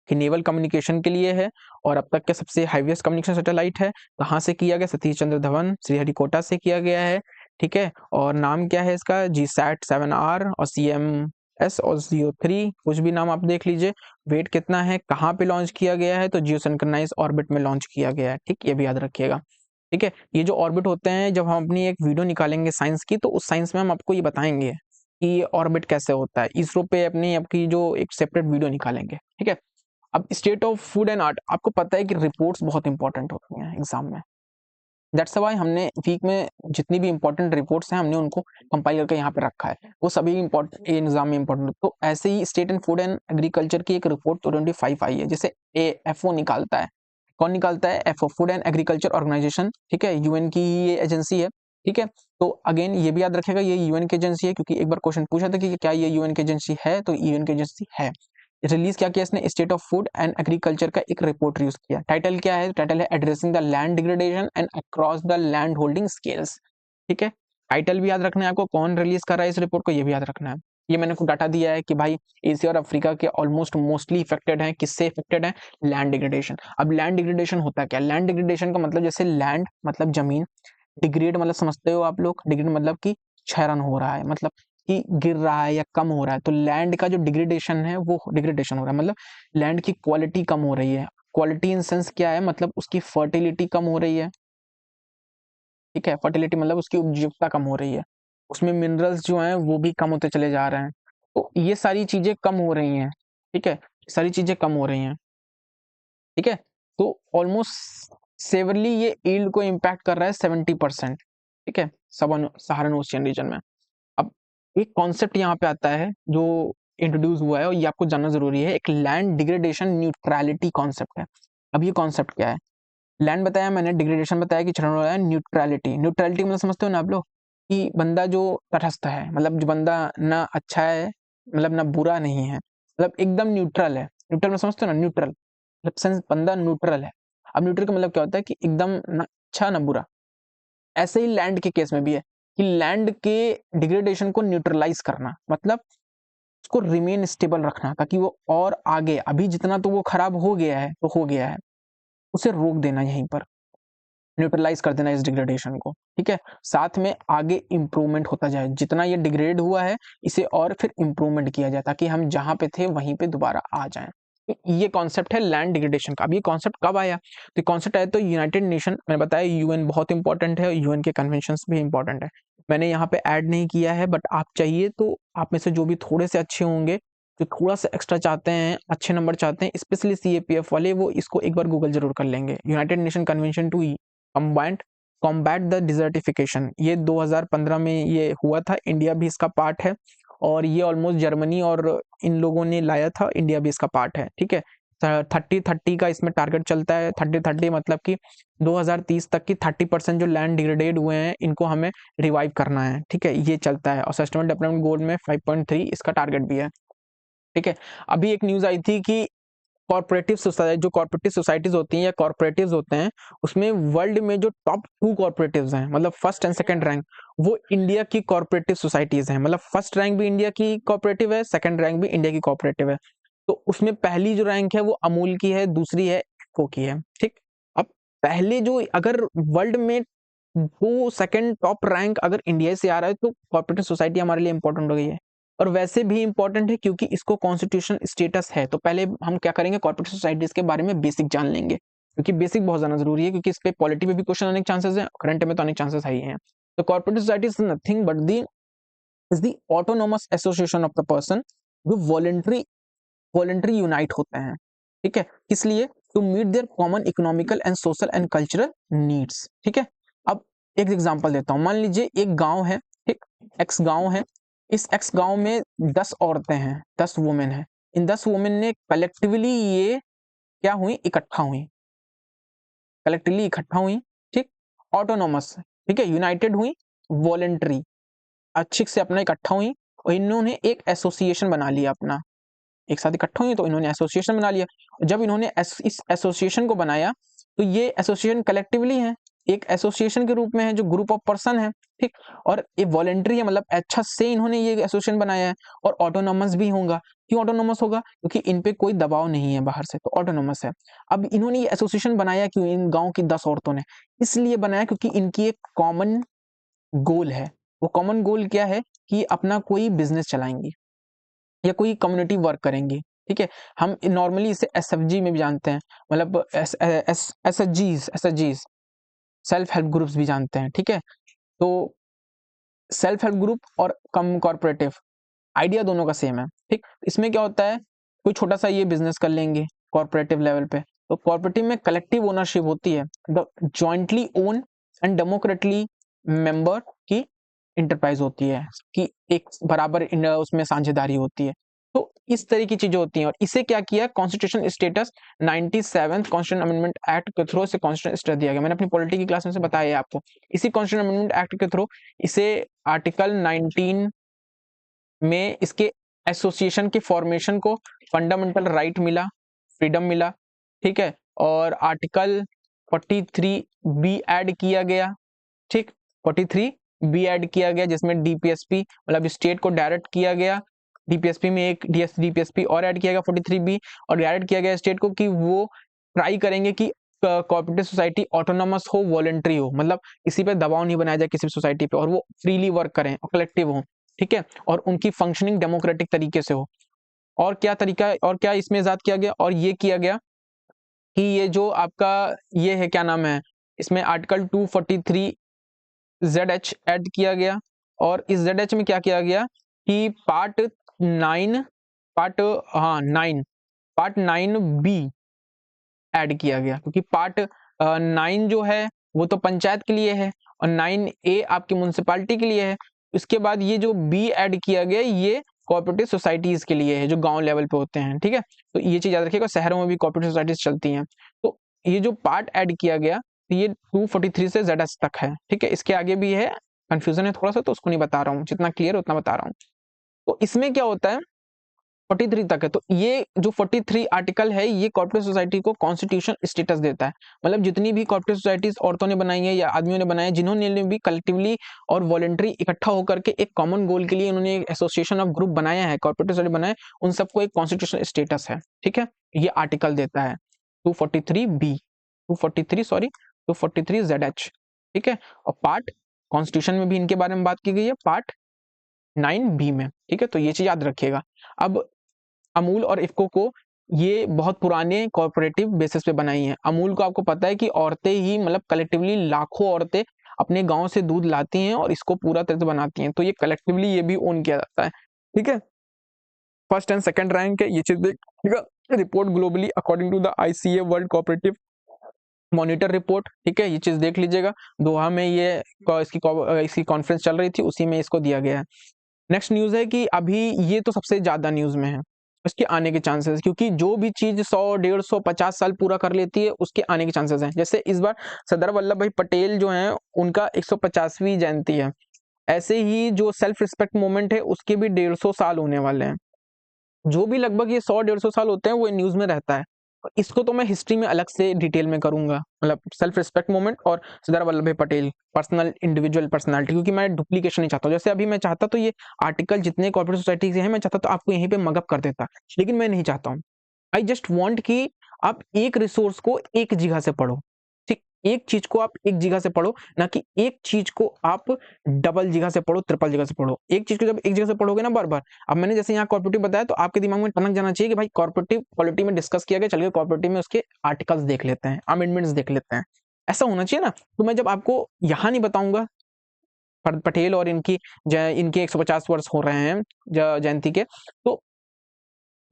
कि नेवल कम्युनिकेशन के लिए है और अब तक के सबसे हाईएस्ट कम्युनिकेशन सैटेलाइट है। कहाँ से किया गया? सतीश चंद्र धवन श्रीहरिकोटा से किया गया है, ठीक है। और नाम क्या है इसका? GSAT-7R और CMS और 03, कुछ भी नाम आप देख लीजिए। वेट कितना है, कहाँ पे लॉन्च किया गया है? तो जियो सिंक्रोनाइज ऑर्बिट में लॉन्च किया गया है, ठीक, ये भी याद रखिएगा, ठीक है। ये जो ऑर्बिट होते हैं, जब हम अपनी एक वीडियो निकालेंगे साइंस की, तो उस साइंस में हम आपको ये बताएंगे कि ये ऑर्बिट कैसे होता है। इसरो पे अपनी आपकी जो एक सेपरेट वीडियो निकालेंगे, ठीक है। अब state of food and art, आपको पता है कि रिपोर्ट्स बहुत इंपॉर्टेंट होती हैं एग्जाम में, दैट्स व्हाई हमने वीक में जितनी भी इंपॉर्टेंट रिपोर्ट्स हैं हमने उनको कंपाइल करके यहाँ पे रखा है, वो सभी इंपॉर्टेंट एग्जाम में इंपॉर्टेंट। तो ऐसे ही state and food and agriculture की एक रिपोर्ट 25 आई है, जैसे FO निकालता है। कौन निकालता है? FO, food and agriculture organisation, ठीक है, UN की ये एजेंसी है, ठीक है। तो अगेन ये भी याद रखेगा, ये UN की एजेंसी है, क्योंकि एक बार क्वेश्चन पूछा था कि क्या ये UN की एजेंसी है, तो UN की एजेंसी है। रिलीज क्या किया इसने? State of food and agriculture का एक रिपोर्ट रिलीज किया। टाइटल क्या है? टाइटल है addressing the land degradation and across the land holding scales, ठीक है। टाइटल भी याद रखना है आपको, कौन रिलीज कर रहा है इस रिपोर्ट को, ये भी याद रखना है। ये मैंने आपको डाटा दिया है कि भाई एशिया और अफ्रीका के ऑलमोस्ट मोस्टली इफेक्टेड हैं, किससे इफेक्टेड है? Land degradation. अब लैंड डिग्रेडेशन होता क्या? लैंड डिग्रेडेशन का मतलब, जैसे लैंड मतलब जमीन, डिग्रेड मतलब समझते हो आप लोग, डिग्रेड मतलब कि क्षरण हो रहा है, मतलब कि गिर रहा है या कम हो रहा है। तो लैंड का जो डिग्रेडेशन है वो डिग्रेडेशन हो रहा है, मतलब लैंड की क्वालिटी कम हो रही है। क्वालिटी इन सेंस क्या है? मतलब उसकी फर्टिलिटी कम हो रही है, ठीक है। फर्टिलिटी मतलब उसकी उपयुक्तता कम हो रही है, उसमें मिनरल्स जो हैं वो भी कम होते चले जा रहे हैं। तो ये सारी चीजें कम हो रही हैं, ठीक है, सारी चीजें कम हो रही हैं, ठीक है। तो ऑलमोस्ट सेवरली ये यील्ड को इम्पैक्ट कर रहा है 70%, ठीक है, सब सहारन ओशियन रीजन में। अब एक कॉन्सेप्ट यहाँ पे आता है जो इंट्रोड्यूस हुआ है और ये आपको जानना जरूरी है, एक लैंड डिग्रेडेशन न्यूट्रलिटी कॉन्सेप्ट है। अब ये कॉन्सेप्ट क्या है? लैंड बताया मैंने, डिग्रेडेशन बताया कि क्षरण हो रहा है। न्यूट्रलिटी, न्यूट्रलिटी मतलब समझते हो ना आप लोग, कि बंदा जो तटस्थ है, मतलब जो बंदा ना अच्छा है, मतलब ना बुरा नहीं है, मतलब एकदम न्यूट्रल है। न्यूट्रल में समझते हो ना, न्यूट्रल मतलब सेंस बंदा न्यूट्रल है। अब न्यूट्रल का मतलब क्या होता है कि एकदम ना अच्छा ना बुरा। ऐसे ही लैंड के केस में भी है कि लैंड के डिग्रेडेशन को न्यूट्रलाइज करना, मतलब उसको रिमेन स्टेबल रखना ताकि वो और आगे, अभी जितना तो वो खराब हो गया है तो हो गया है, उसे रोक देना, यहीं पर न्यूट्रलाइज कर देना इस डिग्रेडेशन को, ठीक है। साथ में आगे इंप्रूवमेंट होता जाए, जितना ये डिग्रेड हुआ है इसे और फिर इंप्रूवमेंट किया जाए ताकि हम जहां पे थे वहीं पे दोबारा आ जाएं। ये कॉन्सेप्ट है लैंड डिग्रेडेशन का। अब ये कॉन्सेप्ट कब आया? तो कॉन्सेप्ट आया तो यूनाइटेड नेशन, मैंने बताया यूएन बहुत इंपॉर्टेंट है, यूएन के कन्वेंशंस भी इंपॉर्टेंट है। मैंने यहाँ पे ऐड नहीं किया है, बट आप चाहिए तो आप में से जो भी थोड़े से अच्छे होंगे, जो थोड़ा सा एक्स्ट्रा चाहते हैं, अच्छे नंबर चाहते हैं, स्पेशली सीएपीएफ वाले, वो इसको एक बार गूगल जरूर कर लेंगे। United Nation convention to combined combat the desertification, ये 2015 में ये हुआ था। इंडिया भी इसका पार्ट है और ये ऑलमोस्ट जर्मनी और इन लोगों ने लाया था, इंडिया भी इसका पार्ट है, ठीक है। 30-30 का इसमें टारगेट चलता है। 30-30 मतलब कि 2030 तक की 30% जो लैंड डिग्रेडेड हुए हैं इनको हमें रिवाइव करना है, ठीक है, ये चलता है। और सस्टेनेबल डेवलपमेंट गोल में 5.3 इसका टारगेट भी है, ठीक है। अभी एक न्यूज आई थी कि कॉर्पोरेटिव सोसाइटी, जो कॉर्पोरेटिव सोसाइटीज होती हैं या कॉर्पोरेटिव्स होते हैं, उसमें वर्ल्ड में जो टॉप 2 कॉर्पोरेटिव्स हैं, मतलब फर्स्ट एंड सेकंड रैंक, वो इंडिया की कॉर्पोरेटिव सोसाइटीज हैं। मतलब फर्स्ट रैंक भी इंडिया की कॉर्पोरेटिव है, सेकंड रैंक भी इंडिया की कॉर्पोरेटिव है। तो उसमें पहली जो रैंक है वो अमूल की है, दूसरी है इको की है, ठीक। अब पहले जो, अगर वर्ल्ड में वो सेकंड टॉप रैंक अगर इंडिया से आ रहा है तो कॉर्पोरेटिव सोसाइटी हमारे लिए इंपॉर्टेंट हो गई है। और वैसे भी इंपॉर्टेंट है क्योंकि इसको कॉन्स्टिट्यूशन स्टेटस है। तो पहले हम क्या करेंगे, कॉर्पोरेट सोसाइटीज के बारे में बेसिक जान लेंगे, क्योंकि बेसिक बहुत ज्यादा जरूरी है, क्योंकि इस पे पॉलिटी में भी क्वेश्चन आने के चांसेस हैं, करंट में तो आने के चांसेस है ही हैं। तो corporate society is nothing but the is the autonomous association of the person जो वॉलंटरी यूनाइट होते हैं, ठीक है। किस लिए? To meet their common economical and social and cultural needs, ठीक है। अब एक एग्जांपल देता हूं, मान लीजिए एक गांव है, ठीक, एक्स गांव है। इस एक्स गांव में 10 औरतें हैं, 10 वुमेन हैं। इन 10 वुमेन ने कलेक्टिवली ये क्या हुई, इकट्ठा हुई, कलेक्टिवली इकट्ठा हुई, ठीक, ऑटोनोमस, ठीक है, यूनाइटेड हुई, वॉलंटरी, अच्छी से अपना इकट्ठा हुई, और इन्होंने एक एसोसिएशन बना लिया अपना, एक साथ इकट्ठा हुई तो इन्होंने एसोसिएशन बना लिया। जब इन्होंने इस एसोसिएशन को बनाया तो ये एसोसिएशन कलेक्टिवली है, एक एसोसिएशन के रूप में है, जो ग्रुप ऑफ पर्सन है, ठीक। और ये वॉलंटरी है, मतलब अच्छा से इन्होंने ये एसोसिएशन बनाया है। और ऑटोनोमस भी होगा। क्यों ऑटोनोमस होगा? क्योंकि इन पे कोई दबाव नहीं है बाहर से, तो ऑटोनोमस है। अब इन्होंने ये एसोसिएशन बनाया क्यों, इन गांव की 10 औरतों ने? इसलिए बनाया क्योंकि इनकी एक कॉमन गोल है। वो कॉमन गोल क्या है कि अपना कोई बिजनेस चलाएंगी या कोई कम्युनिटी वर्क करेंगी, ठीक है। हम नॉर्मली इसे एसएफजी में भी जानते हैं, मतलब एसएचजीज, सेल्फ हेल्प ग्रुप्स भी जानते हैं, ठीक है। तो सेल्फ हेल्प ग्रुप और कम कॉर्पोरेटिव, आइडिया दोनों का सेम है, ठीक। इसमें क्या होता है, कोई छोटा सा ये बिजनेस कर लेंगे कॉर्पोरेटिव लेवल पे, तो कॉर्पोरेटिव में कलेक्टिव ओनरशिप होती है, the jointly own and democratically member की इंटरप्राइज होती है, कि एक बराबर उसमें साझेदारी होती है। तो इस तरह की चीजें होती हैं। और इसे क्या किया, constitution status 97th constitution amendment act के थ्रू इसे कॉन्स्टिट्यूशन स्टेटस दिया गया। मैंने अपनी पॉलिटी की क्लास में से बताया है आपको। इसी कॉन्स्टिट्यूशन अमेंडमेंट एक्ट के थ्रू इसे आर्टिकल 19 में इसके एसोसिएशन के फॉर्मेशन को फंडामेंटल राइट मिला, फ्रीडम मिला, ठीक है। और आर्टिकल 43 बी ऐड किया गया, ठीक, 43 बी ऐड किया गया, जिसमें डीपीएसपी मतलब स्टेट को डायरेक्ट किया गया। डीपीएसपी में एक डीपीएसपी और ऐड किया गया 43 बी, और डायरेक्ट किया गया स्टेट को कि वो ट्राई करेंगे कि कोऑपरेटिव सोसाइटी ऑटोनोमस हो, वॉलंटरी हो, मतलब किसी पे दबाव नहीं बनाया जाए किसी भी सोसाइटी पे, और वो फ्रीली वर्क करें और कलेक्टिव हो, ठीक है। और उनकी फंक्शनिंग डेमोक्रेटिक तरीके से हो। और क्या तरीका, और क्या इसमें इजाद किया गया, और ये किया गया कि ये जो आपका ये है, क्या नाम है, इसमें आर्टिकल 243 ZH ऐड किया गया। और इस ZH में क्या किया गया कि पार्ट 9 पार्ट 9B ऐड किया गया, क्योंकि पार्ट 9 जो है वो तो पंचायत के लिए है, और 9A आपकी म्युनिसिपैलिटी के लिए है। इसके बाद ये जो B ऐड किया गया, ये कोऑपरेटिव सोसाइटीज के लिए है, जो गांव लेवल पे होते हैं, ठीक है। तो ये चीज याद रखिएगा, शहरों में भी कोऑपरेटिव सोसाइटीज चलती हैं। तो ये जो पार्ट ऐड किया गया, तो ये 243 से ZH तक है, ठीक है। इसके आगे भी है, कंफ्यूजन है थोड़ा सा, तो उसको नहीं बता रहा हूँ, जितना क्लियर उतना बता रहा हूँ। तो इसमें क्या होता है 43 तक है। तो ये जो 43 आर्टिकल है ये कॉर्पोरेट सोसाइटी को कॉन्स्टिट्यूशन स्टेटस देता है। मतलब जितनी भी कॉर्पोरेट सोसाइटीज औरतों ने बनाई है या आदमियों ने बनाया है, जिन्होंने भी कलेक्टिवली और वॉलंटरी इकट्ठा होकर के एक कॉमन गोल के लिए उन्होंने एक एसोसिएशन ऑफ ग्रुप बनाया है, कॉर्पोरेट सोसाइटी बनाया, उन सबको एक कॉन्स्टिट्यूशन स्टेटस है। ठीक है, ये आर्टिकल देता है 243B, 243 ठीक है। और पार्ट कॉन्स्टिट्यूशन में भी इनके बारे में बात की गई है, पार्ट 9B में। ठीक है, तो ये चीज याद रखिएगा। अब अमूल और इफ्को को ये बहुत पुराने कॉर्पोरेटिव बेसिस पे बनाई है। अमूल को आपको पता है कि औरतें ही मतलब कलेक्टिवली लाखों औरतें अपने गांव से दूध लाती हैं और इसको पूरा तरह से बनाती हैं, तो ये कलेक्टिवली ये भी ओन किया जाता है। ठीक है, फर्स्ट एंड सेकंड रैंक है, ये चीज देखिएगा। Report globally according to the ICA world corporative monitor report. ठीक है, ये चीज देख लीजिएगा, दोहा में ये इसकी कॉन्फ्रेंस चल रही थी, उसी में इसको दिया गया है। नेक्स्ट न्यूज है कि अभी ये तो सबसे ज्यादा न्यूज में है उसके आने के चांसेस, क्योंकि जो भी चीज 100, 150, 50 साल पूरा कर लेती है उसके आने के चांसेस हैं। जैसे इस बार सरदार वल्लभ भाई पटेल जो हैं उनका 150वीं जयंती है, ऐसे ही जो सेल्फ रिस्पेक्ट मूवमेंट है उसके भी 150 साल होने वाले हैं। जो भी लगभग ये 100, 150 साल होते हैं वो न्यूज में रहता है। इसको तो मैं हिस्ट्री में अलग से डिटेल में करूंगा, मतलब सेल्फ रिस्पेक्ट मूवमेंट और सरदार वल्लभ भाई पटेल पर्सनल इंडिविजुअल पर्सनालिटी, क्योंकि मैं डुप्लीकेशन नहीं चाहता हूं। जैसे अभी मैं चाहता तो ये आर्टिकल जितने कॉर्पोरेट सोसाइटी के हैं मैं चाहता तो आपको यहीं पे मगअप कर देता, लेकिन मैं नहीं चाहता हूँ। आई जस्ट वॉन्ट कि आप एक रिसोर्स को एक जगह से पढ़ो। ठीक, एक चीज को आप एक जगह से पढ़ो, ना कि एक चीज को आप डबल जगह से पढ़ो, ट्रिपल जगह से पढ़ो। एक चीज को जब एक जगह से पढ़ोगे ना बार बार, अब मैंने जैसे यहाँ कॉर्पोरेटिव बताया तो आपके दिमाग में टनक जाना चाहिए कि भाई कॉर्पोरेटिव पॉलिटी में डिस्कस किया गया, चलिए कॉर्पोरेटिव में उसके आर्टिकल्स देख लेते हैं, अमेंडमेंट्स देख लेते हैं, ऐसा होना चाहिए ना। तो मैं जब आपको यहाँ नहीं बताऊंगा पटेल और इनके 150 वर्ष हो रहे हैं जयंती के, तो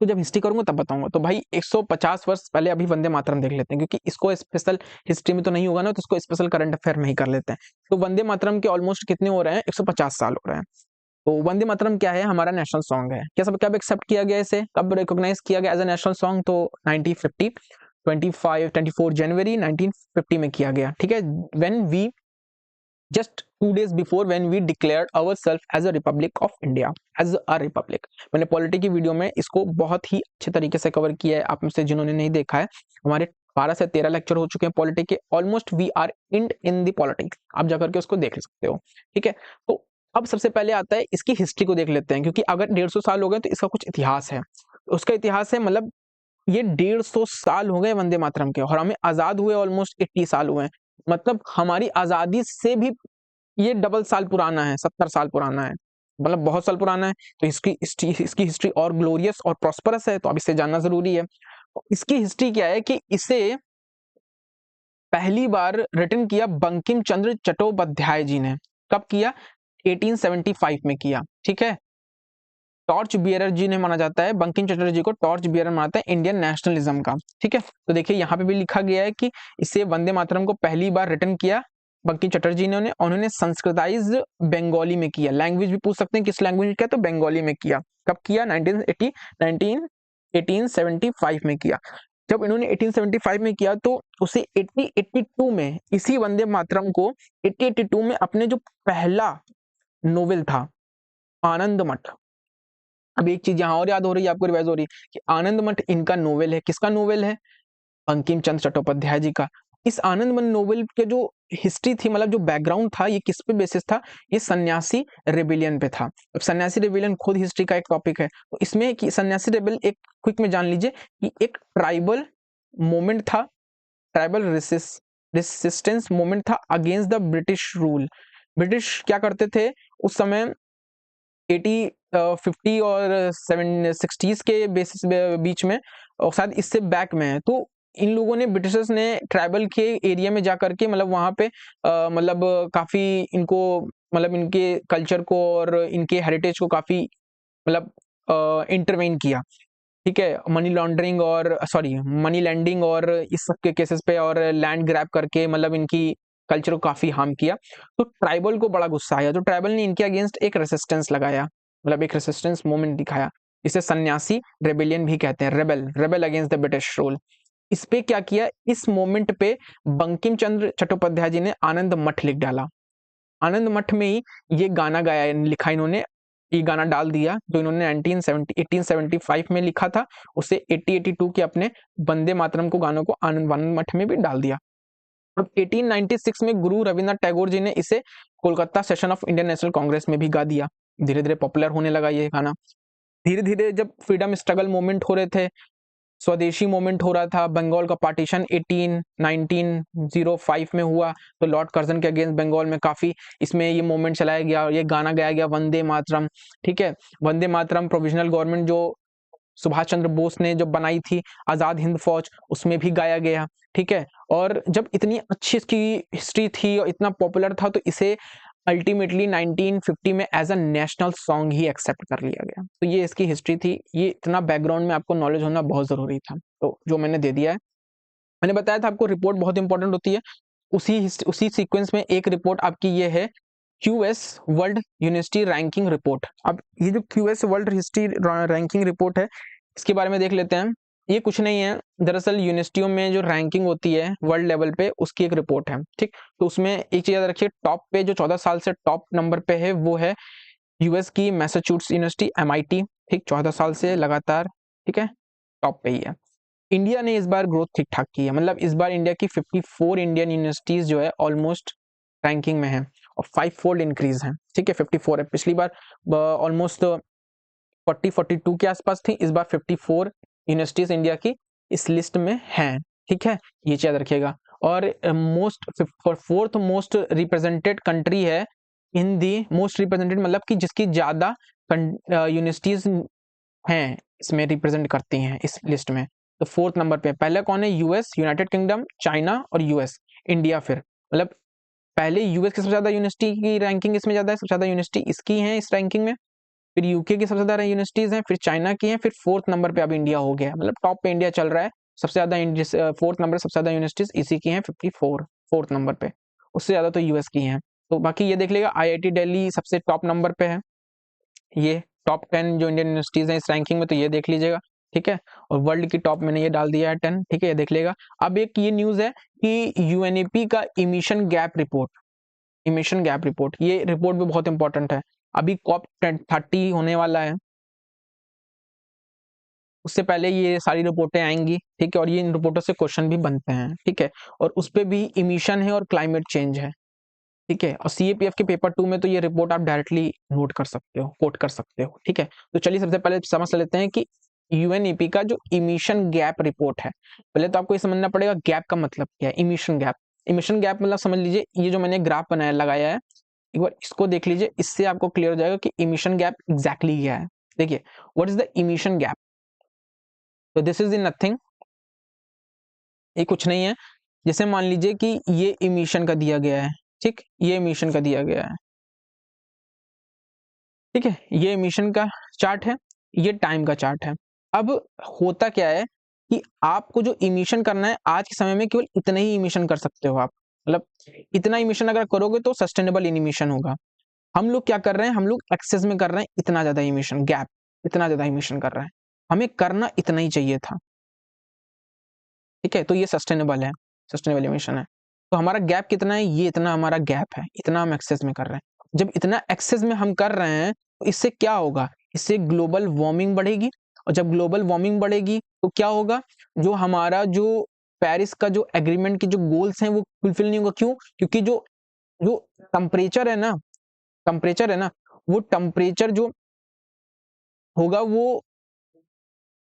जब हिस्ट्री करूंगा तब बताऊंगा। तो भाई 150 वर्ष पहले अभी वंदे मातरम देख लेते हैं, क्योंकि इसको स्पेशल हिस्ट्री में तो नहीं होगा ना, तो इसको स्पेशल करंट अफेयर में ही कर लेते हैं। तो वंदे मातरम के ऑलमोस्ट कितने हो रहे हैं, 150 साल हो रहे हैं। तो वंदे मातरम क्या है, हमारा नेशनल सॉन्ग है। क्या सब कब एक्सेप्ट किया गया, इसे कब रिकॉग्नाइज किया गया एज ए नेशनल सॉन्ग, तो 1950 24 जनवरी 1950 में किया गया। ठीक है, when we just 2 days before when we declared ourselves as a republic of India, as a republic। मैंने पॉलिटी की वीडियो में इसको बहुत ही अच्छे तरीके से कवर किया है, आप में से जिन्होंने नहीं देखा है, हमारे 12 से 13 लेक्चर हो चुके हैं पॉलिटी के, almost we are in the politics, आप जाकर के उसको देख सकते हो। ठीक है, तो अब सबसे पहले आता है इसकी हिस्ट्री को देख लेते हैं, क्योंकि अगर 150 साल हो गए तो इसका कुछ इतिहास है। उसका इतिहास है, मतलब ये 150 साल हो गए वंदे मातरम के, और हमें आजाद हुए ऑलमोस्ट 80 साल हुए हैं। मतलब हमारी आजादी से भी ये डबल साल पुराना है, 70 साल पुराना है, मतलब बहुत साल पुराना है। तो इसकी हिस्ट्री और ग्लोरियस और प्रॉस्परस है, तो अब इसे जानना जरूरी है। तो इसकी हिस्ट्री क्या है कि इसे पहली बार रिटन किया बंकिम चंद्र चट्टोपाध्याय जी ने। कब किया, 1875 में किया। ठीक है, टॉर्च बियरर जी ने माना जाता है, बंकिम चंद्र जी को टॉर्च बियरर मानता है इंडियन नेशनलिज्म का। ठीक है, तो देखिए यहाँ पे भी लिखा गया है कि इसे वंदे मातरम को पहली बार रिटन किया बंकिम चटर्जी ने, उन्होंने संस्कृताइज बंगाली में किया। लैंग्वेज भी पूछ सकते हैं किस लैंग्वेज में किया, तो बंगाली में किया। कब किया, 1875 में किया। जब इन्होंने 1875 में किया तो उसे 1882 में इसी वंदे मातरम को 1882 में अपने जो पहला नोवेल था आनंद मठ। अब एक चीज यहाँ और याद हो रही है आपको, रिवाइज हो रही है कि आनंद मठ इनका नोवेल है। किसका नोवेल है, बंकिम चंद्र चट्टोपाध्याय जी का। इस आनंद मन नोवेल के जो हिस्ट्री थी, मतलब जो बैकग्राउंड था, ये किस पे बेसिस था, ये सन्यासी रेबिलियन पे था। अब सन्यासी रेबिलियन खुद हिस्ट्री का एक टॉपिक है, तो इसमें कि सन्यासी रेबिल एक क्विक में जान लीजिए कि एक ट्राइबल मूवमेंट था, ट्राइबल रेसिस्टेंस मूवमेंट था against the British rule. British क्या करते थे उस समय 50 और 60s के बेसिस बीच में, और शायद इससे बैक में है। तो इन लोगों ने, ब्रिटिशर्स ने ट्राइबल के एरिया में जाकर के, मतलब वहां पे मतलब काफी इनको, मतलब इनके कल्चर को और इनके हेरिटेज को काफी मतलब इंटरवेन किया। ठीक है, मनी लॉन्ड्रिंग और मनी लैंडिंग और इस सब के केसेस पे, और लैंड ग्रैब करके मतलब इनकी कल्चर को काफी हार्म किया। तो ट्राइबल को बड़ा गुस्सा आया, तो ट्राइबल ने इनके अगेंस्ट एक रेसिस्टेंस लगाया, मतलब एक रेसिस्टेंस मूवमेंट दिखाया। इसे सन्यासी रेबेलियन भी कहते हैं, rebel against the British rule. इस पे क्या किया, इस मोमेंट पे बंकिम चंद्र चट्टोपाध्याय जी ने आनंद मठ लिख डाला। आनंद मठ में ही ये गाना गाया, लिखा इन्होंने, ये गाना डाल दिया जो इन्होंने 1875 में लिखा था, उसे 1882 के अपने वंदे मातरम को गानों को आनंद मठ में भी डाल दिया। अब 1896 में गुरु रविन्द्रनाथ टैगोर जी ने इसे Kolkata session of Indian national Congress में भी गा दिया। धीरे धीरे पॉपुलर होने लगा ये गाना। धीरे धीरे जब फ्रीडम स्ट्रगल मूवमेंट हो रहे थे, स्वदेशी मूवमेंट हो रहा था, बंगाल का पार्टीशन 1905 में हुआ, तो लॉर्ड कर्जन के अगेंस्ट बंगाल में काफी इसमें ये मूवमेंट चलाया गया और ये गाना गाया गया वंदे मातरम। ठीक है, वंदे मातरम प्रोविजनल गवर्नमेंट जो सुभाष चंद्र बोस ने जो बनाई थी, आजाद हिंद फौज, उसमें भी गाया गया। ठीक है, और जब इतनी अच्छी इसकी हिस्ट्री थी और इतना पॉपुलर था, तो इसे अल्टीमेटली 1950 में एज अ नेशनल सॉन्ग ही एक्सेप्ट कर लिया गया। तो ये इसकी हिस्ट्री थी। ये इतना बैकग्राउंड में आपको नॉलेज होना बहुत जरूरी था, तो जो मैंने दे दिया है। मैंने बताया था आपको रिपोर्ट बहुत इंपॉर्टेंट होती है। उसी सीक्वेंस में एक रिपोर्ट आपकी ये है QS world university ranking report. अब ये जो QS world history ranking report है, इसके बारे में देख लेते हैं। ये कुछ नहीं है, दरअसल यूनिवर्सिटियों में जो रैंकिंग होती है वर्ल्ड लेवल पे, उसकी एक रिपोर्ट है। ठीक, तो उसमें एक चीज याद रखिए, टॉप पे जो 14 साल से टॉप नंबर पे है वो है US की मैसाचुसेट्स यूनिवर्सिटी MIT। ठीक, 14 साल से लगातार, ठीक है, टॉप पे ही है। इंडिया ने इस बार ग्रोथ ठीक ठाक की है, मतलब इस बार इंडिया की 54 इंडियन यूनिवर्सिटीज जो है ऑलमोस्ट रैंकिंग में है और 5-fold इंक्रीज है। ठीक है, 54 है, पिछली बार ऑलमोस्ट 40-42 के आसपास थी, इस बार 54 यूनिवर्सिटीज इंडिया की इस लिस्ट में हैं। ठीक है, ये चीज याद रखिएगा। और फोर्थ मोस्ट रिप्रेजेंटेड कंट्री है इन दी मोस्ट रिप्रेजेंटेड, मतलब कि जिसकी ज्यादा यूनिवर्सिटीज हैं इसमें रिप्रेजेंट करती हैं इस लिस्ट में। तो 4th नंबर पे पहले कौन है? US, यूनाइटेड किंगडम, चाइना और US, इंडिया। फिर मतलब पहले US की सबसे ज्यादा यूनिवर्सिटी की रैंकिंग इसमें ज्यादा है, सबसे ज्यादा यूनिवर्सिटी इसकी है इस रैंकिंग में। फिर UK की सबसे ज्यादा यूनिवर्सिटीज हैं, फिर चाइना की हैं, फिर 4th नंबर पे अब इंडिया हो गया, मतलब टॉप पे इंडिया चल रहा है। सबसे ज्यादा 4th नंबर सबसे ज्यादा यूनिवर्सिटीज इसी की हैं, 54 4th नंबर पे, उससे ज्यादा तो US की हैं। तो बाकी ये देख लेगा, IIT दिल्ली सबसे टॉप नंबर पे है, ये टॉप 10 जो इंडियन यूनिवर्सिटीज हैं इस रैंकिंग में, तो ये देख लीजिएगा। ठीक है, और वर्ल्ड की टॉप मैंने ये डाल दिया है 10। ठीक है, ये देख लेगा। अब एक ये न्यूज है कि UNEP का इमिशन गैप रिपोर्ट, ये रिपोर्ट भी बहुत इंपॉर्टेंट है। अभी COP30 होने वाला है, उससे पहले ये सारी रिपोर्टें आएंगी। ठीक है, और ये इन रिपोर्टों से क्वेश्चन भी बनते हैं। ठीक है, और उस पर भी इमिशन है और क्लाइमेट चेंज है। ठीक है, और CAPF के पेपर 2 में तो ये रिपोर्ट आप डायरेक्टली नोट कर सकते हो, कोट कर सकते हो। ठीक है, तो चलिए सबसे पहले समझ लेते हैं कि UNEP का जो इमिशन गैप रिपोर्ट है, पहले तो आपको ये समझना पड़ेगा गैप का मतलब क्या है। इमिशन गैप मतलब समझ लीजिए, ये जो मैंने ग्राफ बनाया लगाया है, एक बार इसको देख लीजिए, इससे आपको क्लियर हो जाएगा कि इमिशन गैप एग्जैक्टली क्या है। देखिए, what is the emission gap? तो दिस इज इन नथिंग, ये कुछ नहीं है। जैसे मान लीजिए कि ये इमिशन का दिया गया है, ठीक, ये इमिशन का दिया गया है, ठीक है, ये इमिशन का चार्ट है, ये टाइम का चार्ट है। अब होता क्या है कि आपको जो इमिशन करना है आज के समय में, केवल इतना ही इमिशन कर सकते हो आप, मतलब इतना इमिशन अगर करोगे तो सस्टेनेबल इमिशन होगा। हम लोग क्या कर रहे हैं, हम लोग एक्सेस में कर रहे हैं इतना ज्यादा इमिशन, गैप इतना ज्यादा इमिशन कर रहे हैं, हमें करना इतना ही चाहिए था। ठीक है, तो ये सस्टेनेबल इमिशन है। तो हमारा गैप कितना है? ये इतना हमारा गैप है, इतना हम एक्सेस में कर रहे हैं। जब इतना एक्सेस में हम कर रहे हैं तो इससे क्या होगा? इससे ग्लोबल वार्मिंग बढ़ेगी, और जब ग्लोबल वार्मिंग बढ़ेगी तो क्या होगा? जो हमारा जो पेरिस का जो एग्रीमेंट के जो गोल्स हैं वो फुलफिल नहीं होगा। क्यों? क्योंकि जो जो टेम्परेचर है ना, वो टेम्परेचर जो होगा वो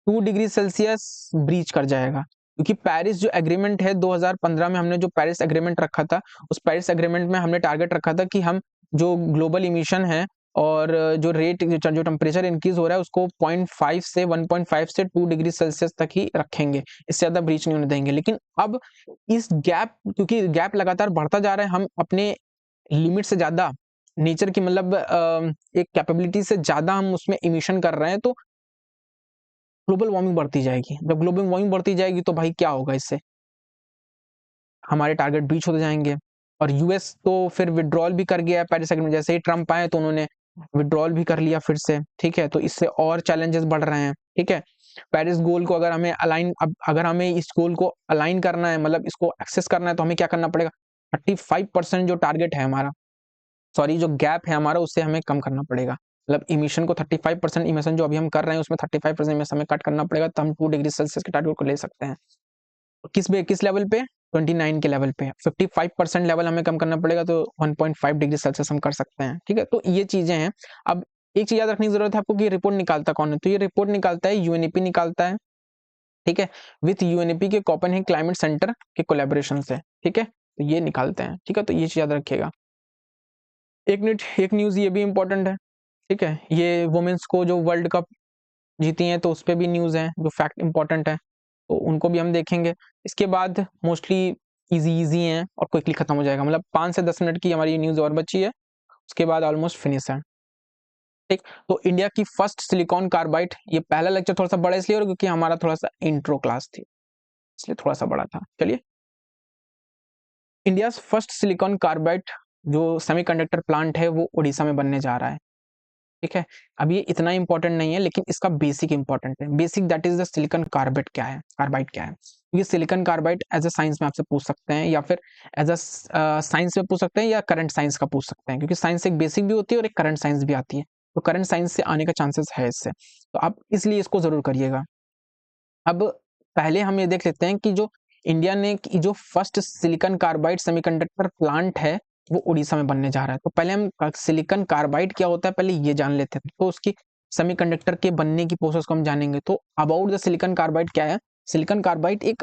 2 डिग्री सेल्सियस ब्रीच कर जाएगा। क्योंकि पेरिस जो एग्रीमेंट है 2015 में, हमने जो पेरिस एग्रीमेंट रखा था, उस पेरिस एग्रीमेंट में हमने टारगेट रखा था कि हम जो ग्लोबल इमिशन है और जो रेट जो टेम्परेचर इंक्रीज हो रहा है उसको 1.5 से 2 डिग्री सेल्सियस तक ही रखेंगे, इससे ज्यादा ब्रीच नहीं होने देंगे। लेकिन अब इस गैप, क्योंकि गैप लगातार बढ़ता जा रहा है, हम अपने लिमिट से ज्यादा, नेचर की मतलब एक कैपेबिलिटी से ज्यादा हम उसमें इमिशन कर रहे हैं, तो ग्लोबल वार्मिंग बढ़ती जाएगी। जब ग्लोबल वार्मिंग बढ़ती जाएगी तो भाई क्या होगा? इससे हमारे टारगेट ब्रीच होते जाएंगे। और US तो फिर विड्रॉल भी कर गया है पेरिस एग्रीमेंट, जैसे ही ट्रम्प आए तो उन्होंने विड्रॉल भी कर लिया फिर से। ठीक है, तो इससे और चैलेंजेस बढ़ रहे हैं। ठीक है, पेरिस गोल को अगर हमें इस गोल को अलाइन करना है, मतलब इसको एक्सेस करना है, तो हमें क्या करना पड़ेगा? 35% जो टारगेट है हमारा, सॉरी जो गैप है हमारा, उससे हमें कम करना पड़ेगा। मतलब इमिशन को 35% इमिशन जो अभी हम कर रहे हैं उसमें 35% इमिशन हमें कट करना पड़ेगा, तो हम 2 डिग्री सेल्सियस के टारगेट को ले सकते हैं। किस लेवल पे? 29 के लेवल पे 55% लेवल हमें कम करना पड़ेगा, तो 1.5 डिग्री सेल्सियस हम कर सकते हैं। ठीक है, तो ये चीजें हैं। अब एक चीज याद रखने की जरूरत है आपको कि रिपोर्ट निकालता कौन है, तो ये रिपोर्ट निकालता है यूएनईपी निकालता है। ठीक है, विथ यूएनईपी के कोपेनहेगन क्लाइमेट सेंटर के कोलैबोरेशन से। ठीक है, तो ये निकालते हैं। ठीक है, तो ये चीज याद रखिएगा। एक न्यूज ये भी इंपॉर्टेंट है। ठीक है, ये वुमेन्स को जो वर्ल्ड कप जीती हैं तो उस पर भी न्यूज है जो फैक्ट इंपॉर्टेंट है, तो उनको भी हम देखेंगे। इसके बाद मोस्टली इजी हैं और क्विकली खत्म हो जाएगा, मतलब 5 से 10 मिनट की हमारी न्यूज और बची है, उसके बाद ऑलमोस्ट फिनिश है। ठीक, तो इंडिया की फर्स्ट सिलिकॉन कार्बाइड, ये पहला लेक्चर थोड़ा सा बड़ा इसलिए और क्योंकि हमारा थोड़ा सा इंट्रो क्लास थी, इसलिए थोड़ा सा बड़ा था। चलिए, इंडिया फर्स्ट सिलिकॉन कार्बाइड जो सेमीकंडक्टर प्लांट है वो उड़ीसा में बनने जा रहा है। ठीक है, अब ये इतना इंपॉर्टेंट नहीं है लेकिन इसका बेसिक इंपॉर्टेंट है। Basic that is the silicon carbide क्या है, कार्बाइड क्या है। ये silicon carbide as a science में आपसे पूछ सकते हैं, या फिर एज अ साइंस में पूछ सकते हैं, या करंट साइंस का पूछ सकते हैं, क्योंकि साइंस एक बेसिक भी होती है और एक करंट साइंस भी आती है, तो करंट साइंस से आने का चांसेस है इससे, तो आप इसलिए इसको जरूर करिएगा। अब पहले हम ये देख लेते हैं कि जो इंडिया ने की जो first silicon carbide semiconductor plant है वो उड़ीसा में बनने जा रहा है। तो पहले हम सिलिकॉन कार्बाइड क्या होता है पहले ये जान लेते हैं, तो उसकी सेमीकंडक्टर के बनने की प्रोसेस को हम जानेंगे। तो अबाउट द सिलिकॉन कार्बाइड क्या है, सिलिकॉन कार्बाइड एक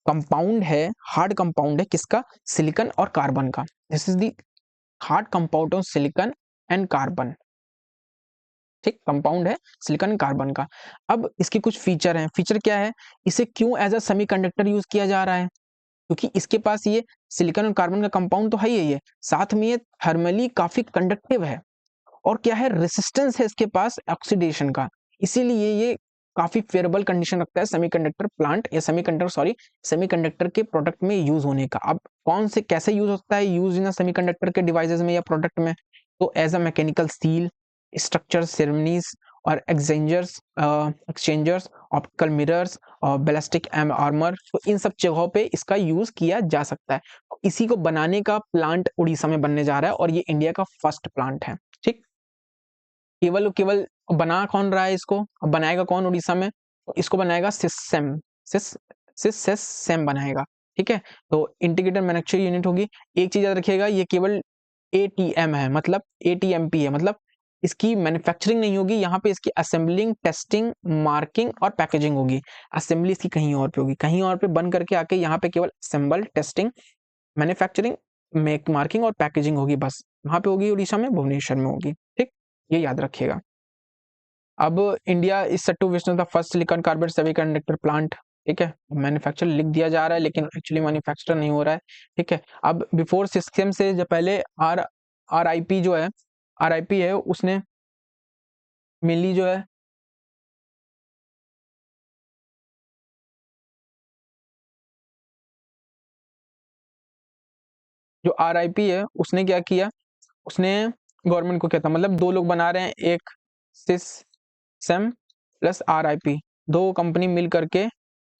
कंपाउंड है, हार्ड कंपाउंड है, किसका? सिलिकॉन और कार्बन का। This is the hard compound of silicon and carbon. ठीक, कंपाउंड है सिलिकॉन कार्बन का। अब इसके कुछ फीचर हैं। फीचर क्या है, इसे क्यों एज अ सेमीकंडक्टर यूज किया जा रहा है? क्योंकि इसके पास ये सिलिकॉन और कार्बन का कंपाउंड तो है ही है, साथ में ये थर्मली काफी कंडक्टिव है, और क्या है, रेसिस्टेंस है इसके पास ऑक्सीडेशन का, इसीलिए ये काफी फेवरेबल कंडीशन रखता है सेमीकंडक्टर प्लांट या सेमीकंडक्टर के प्रोडक्ट में यूज होने का। अब कौन से कैसे यूज होता है, यूज इन सेमीकंडक्टर के डिवाइसेस में या प्रोडक्ट में, तो as a mechanical seal, structure ceremonies और एक्सचेंजर्स, ऑप्टिकल मिरर्स और बैलिस्टिक आर्मर, तो इन सब जगहों पे इसका यूज किया जा सकता है। इसी को बनाने का प्लांट उड़ीसा में बनने जा रहा है और ये इंडिया का फर्स्ट प्लांट है। ठीक, केवल बना कौन रहा है इसको, अब बनाएगा कौन उड़ीसा में, तो इसको बनाएगा सिस्सेम बनाएगा। ठीक है, तो इंटीग्रेटेड मैन्युफैक्चरिंग यूनिट होगी। एक चीज याद रखिएगा, ये केवल एटीएम है, मतलब एटीएमपी है, मतलब इसकी मैन्युफैक्चरिंग नहीं होगी यहाँ पे, इसकी असेंबलिंग, टेस्टिंग, मार्किंग और पैकेजिंग होगी। असेंबली इसकी कहीं और पे होगी, कहीं और पे बन करके आके यहाँ पे केवल असेंबल, टेस्टिंग, मैन्युफैक्चरिंग, मार्किंग और पैकेजिंग होगी, बस वहां पे होगी उड़ीसा में, भुवनेश्वर में होगी। ठीक, ये याद रखिएगा। अब India is set to witness the first silicon carbide semiconductor plant. ठीक है, मैन्युफैक्चर लिख दिया जा रहा है लेकिन एक्चुअली मैन्युफैक्चर नहीं हो रहा है। ठीक है, अब बिफोर सिस्टम से जब पहले आरआईपी जो है, आरआईपी है, उसने मेनली जो है जो आरआईपी है उसने क्या किया, उसने गवर्नमेंट को क्या था, मतलब दो लोग बना रहे हैं, एक सिस सेम प्लस आरआईपी, दो कंपनी मिल करके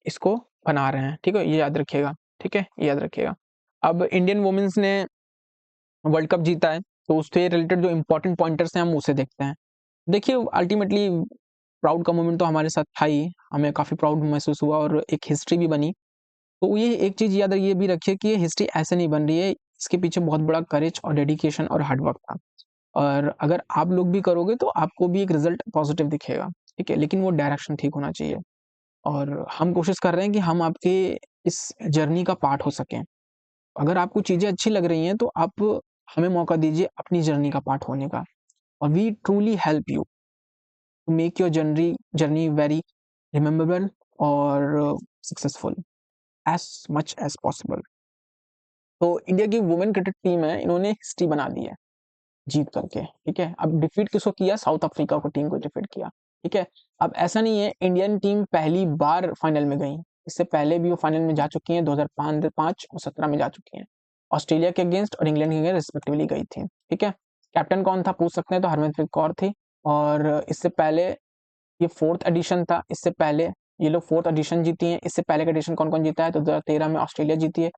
इसको बना रहे हैं। ठीक है, ये याद रखिएगा। ठीक है, ये याद रखिएगा। अब इंडियन वुमेन्स ने वर्ल्ड कप जीता है, तो उससे रिलेटेड जो इंपॉर्टेंट पॉइंटर्स हैं हम उसे देखते हैं। देखिए, अल्टीमेटली प्राउड का मोमेंट तो हमारे साथ था ही, हमें काफ़ी प्राउड महसूस हुआ और एक हिस्ट्री भी बनी। तो ये एक चीज़ याद ये भी रखिए कि ये हिस्ट्री ऐसे नहीं बन रही है, इसके पीछे बहुत बड़ा करेज और डेडिकेशन और हार्डवर्क था, और अगर आप लोग भी करोगे तो आपको भी एक रिजल्ट पॉजिटिव दिखेगा। ठीक है, लेकिन वो डायरेक्शन ठीक होना चाहिए, और हम कोशिश कर रहे हैं कि हम आपके इस जर्नी का पार्ट हो सकें। अगर आपको चीज़ें अच्छी लग रही हैं तो आप हमें मौका दीजिए अपनी जर्नी का पार्ट होने का, और we truly help you to make your journey very rememberable और successful as much as possible. तो इंडिया की वुमेन क्रिकेट टीम है, इन्होंने हिस्ट्री बना दी है जीत करके। ठीक है, अब डिफीट किसको किया, साउथ अफ्रीका को टीम को डिफीट किया। ठीक है, अब ऐसा नहीं है इंडियन टीम पहली बार फाइनल में गई, इससे पहले भी वो फाइनल में जा चुकी हैं, 2005 और 17 में जा चुकी हैं, ऑस्ट्रेलिया के अगेंस्ट और इंग्लैंड के अगेंस्ट रिस्पेक्टिवली गई थी। ठीक है, कैप्टन कौन था पूछ सकते हैं, तो हरमनप्रीत कौर थी, और इससे पहले ये 4th एडिशन था, इससे पहले ये लोग 4th एडिशन जीती हैं। इससे पहले का एडिशन कौन कौन जीता है, तो 2013 में ऑस्ट्रेलिया जीती है,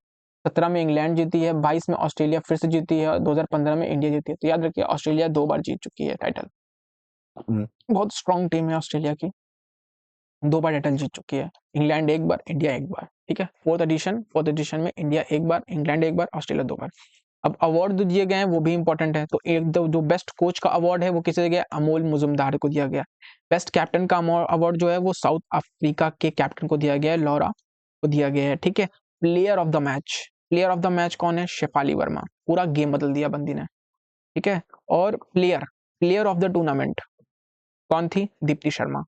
17 में इंग्लैंड जीती है, 22 में ऑस्ट्रेलिया फिर से जीती है और 2015 में इंडिया जीती है। तो याद रखिए ऑस्ट्रेलिया 2 बार जीत चुकी है टाइटल। बहुत स्ट्रॉन्ग टीम है ऑस्ट्रेलिया की, 2 बार टाइटल जीत चुकी है। इंग्लैंड 1 बार, इंडिया 1 बार, ठीक है। फोर्थ एडिशन में इंडिया 1 बार, इंग्लैंड 1 बार, ऑस्ट्रेलिया 2 बार। अब अवार्ड जो दिए गए हैं वो भी इंपॉर्टेंट है। तो एक जो बेस्ट कोच का अवार्ड है वो किसे दिया गया? अमोल मुजुमदार को दिया गया। बेस्ट कैप्टन का अवार्ड जो है वो साउथ अफ्रीका के कैप्टन को दिया गया है, लॉरा को दिया गया है, ठीक है। प्लेयर ऑफ द मैच कौन है? शेफाली वर्मा। पूरा गेम बदल दिया बंदी ने, ठीक है। और प्लेयर ऑफ द टूर्नामेंट कौन थी? दीप्ति शर्मा,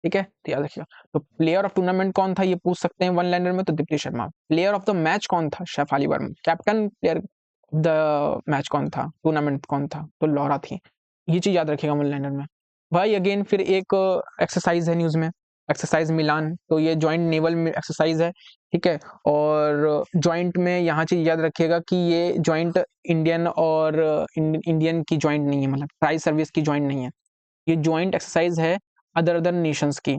ठीक है। तो याद रखिएगा। तो प्लेयर ऑफ टूर्नामेंट कौन था ये पूछ सकते हैं वन लाइनर में, तो Deepti Sharma. Player of the match कौन था? Shafali Verma. Captain player of the match कौन था? टूर्नामेंट कौन था? तो लॉरा थी। ये चीज याद रखिएगा वन लाइनर में। भाई अगेन फिर एक एक्सरसाइज है न्यूज में, एक्सरसाइज मिलान। तो ये ज्वाइंट नेवल एक्सरसाइज है, ठीक है। और ज्वाइंट में यहाँ चीज याद रखिएगा कि ये ज्वाइंट इंडियन और इंडियन की ज्वाइंट नहीं है, मतलब ट्राई सर्विस की ज्वाइंट नहीं है। ये ज्वाइंट एक्सरसाइज है अदर नेशंस की,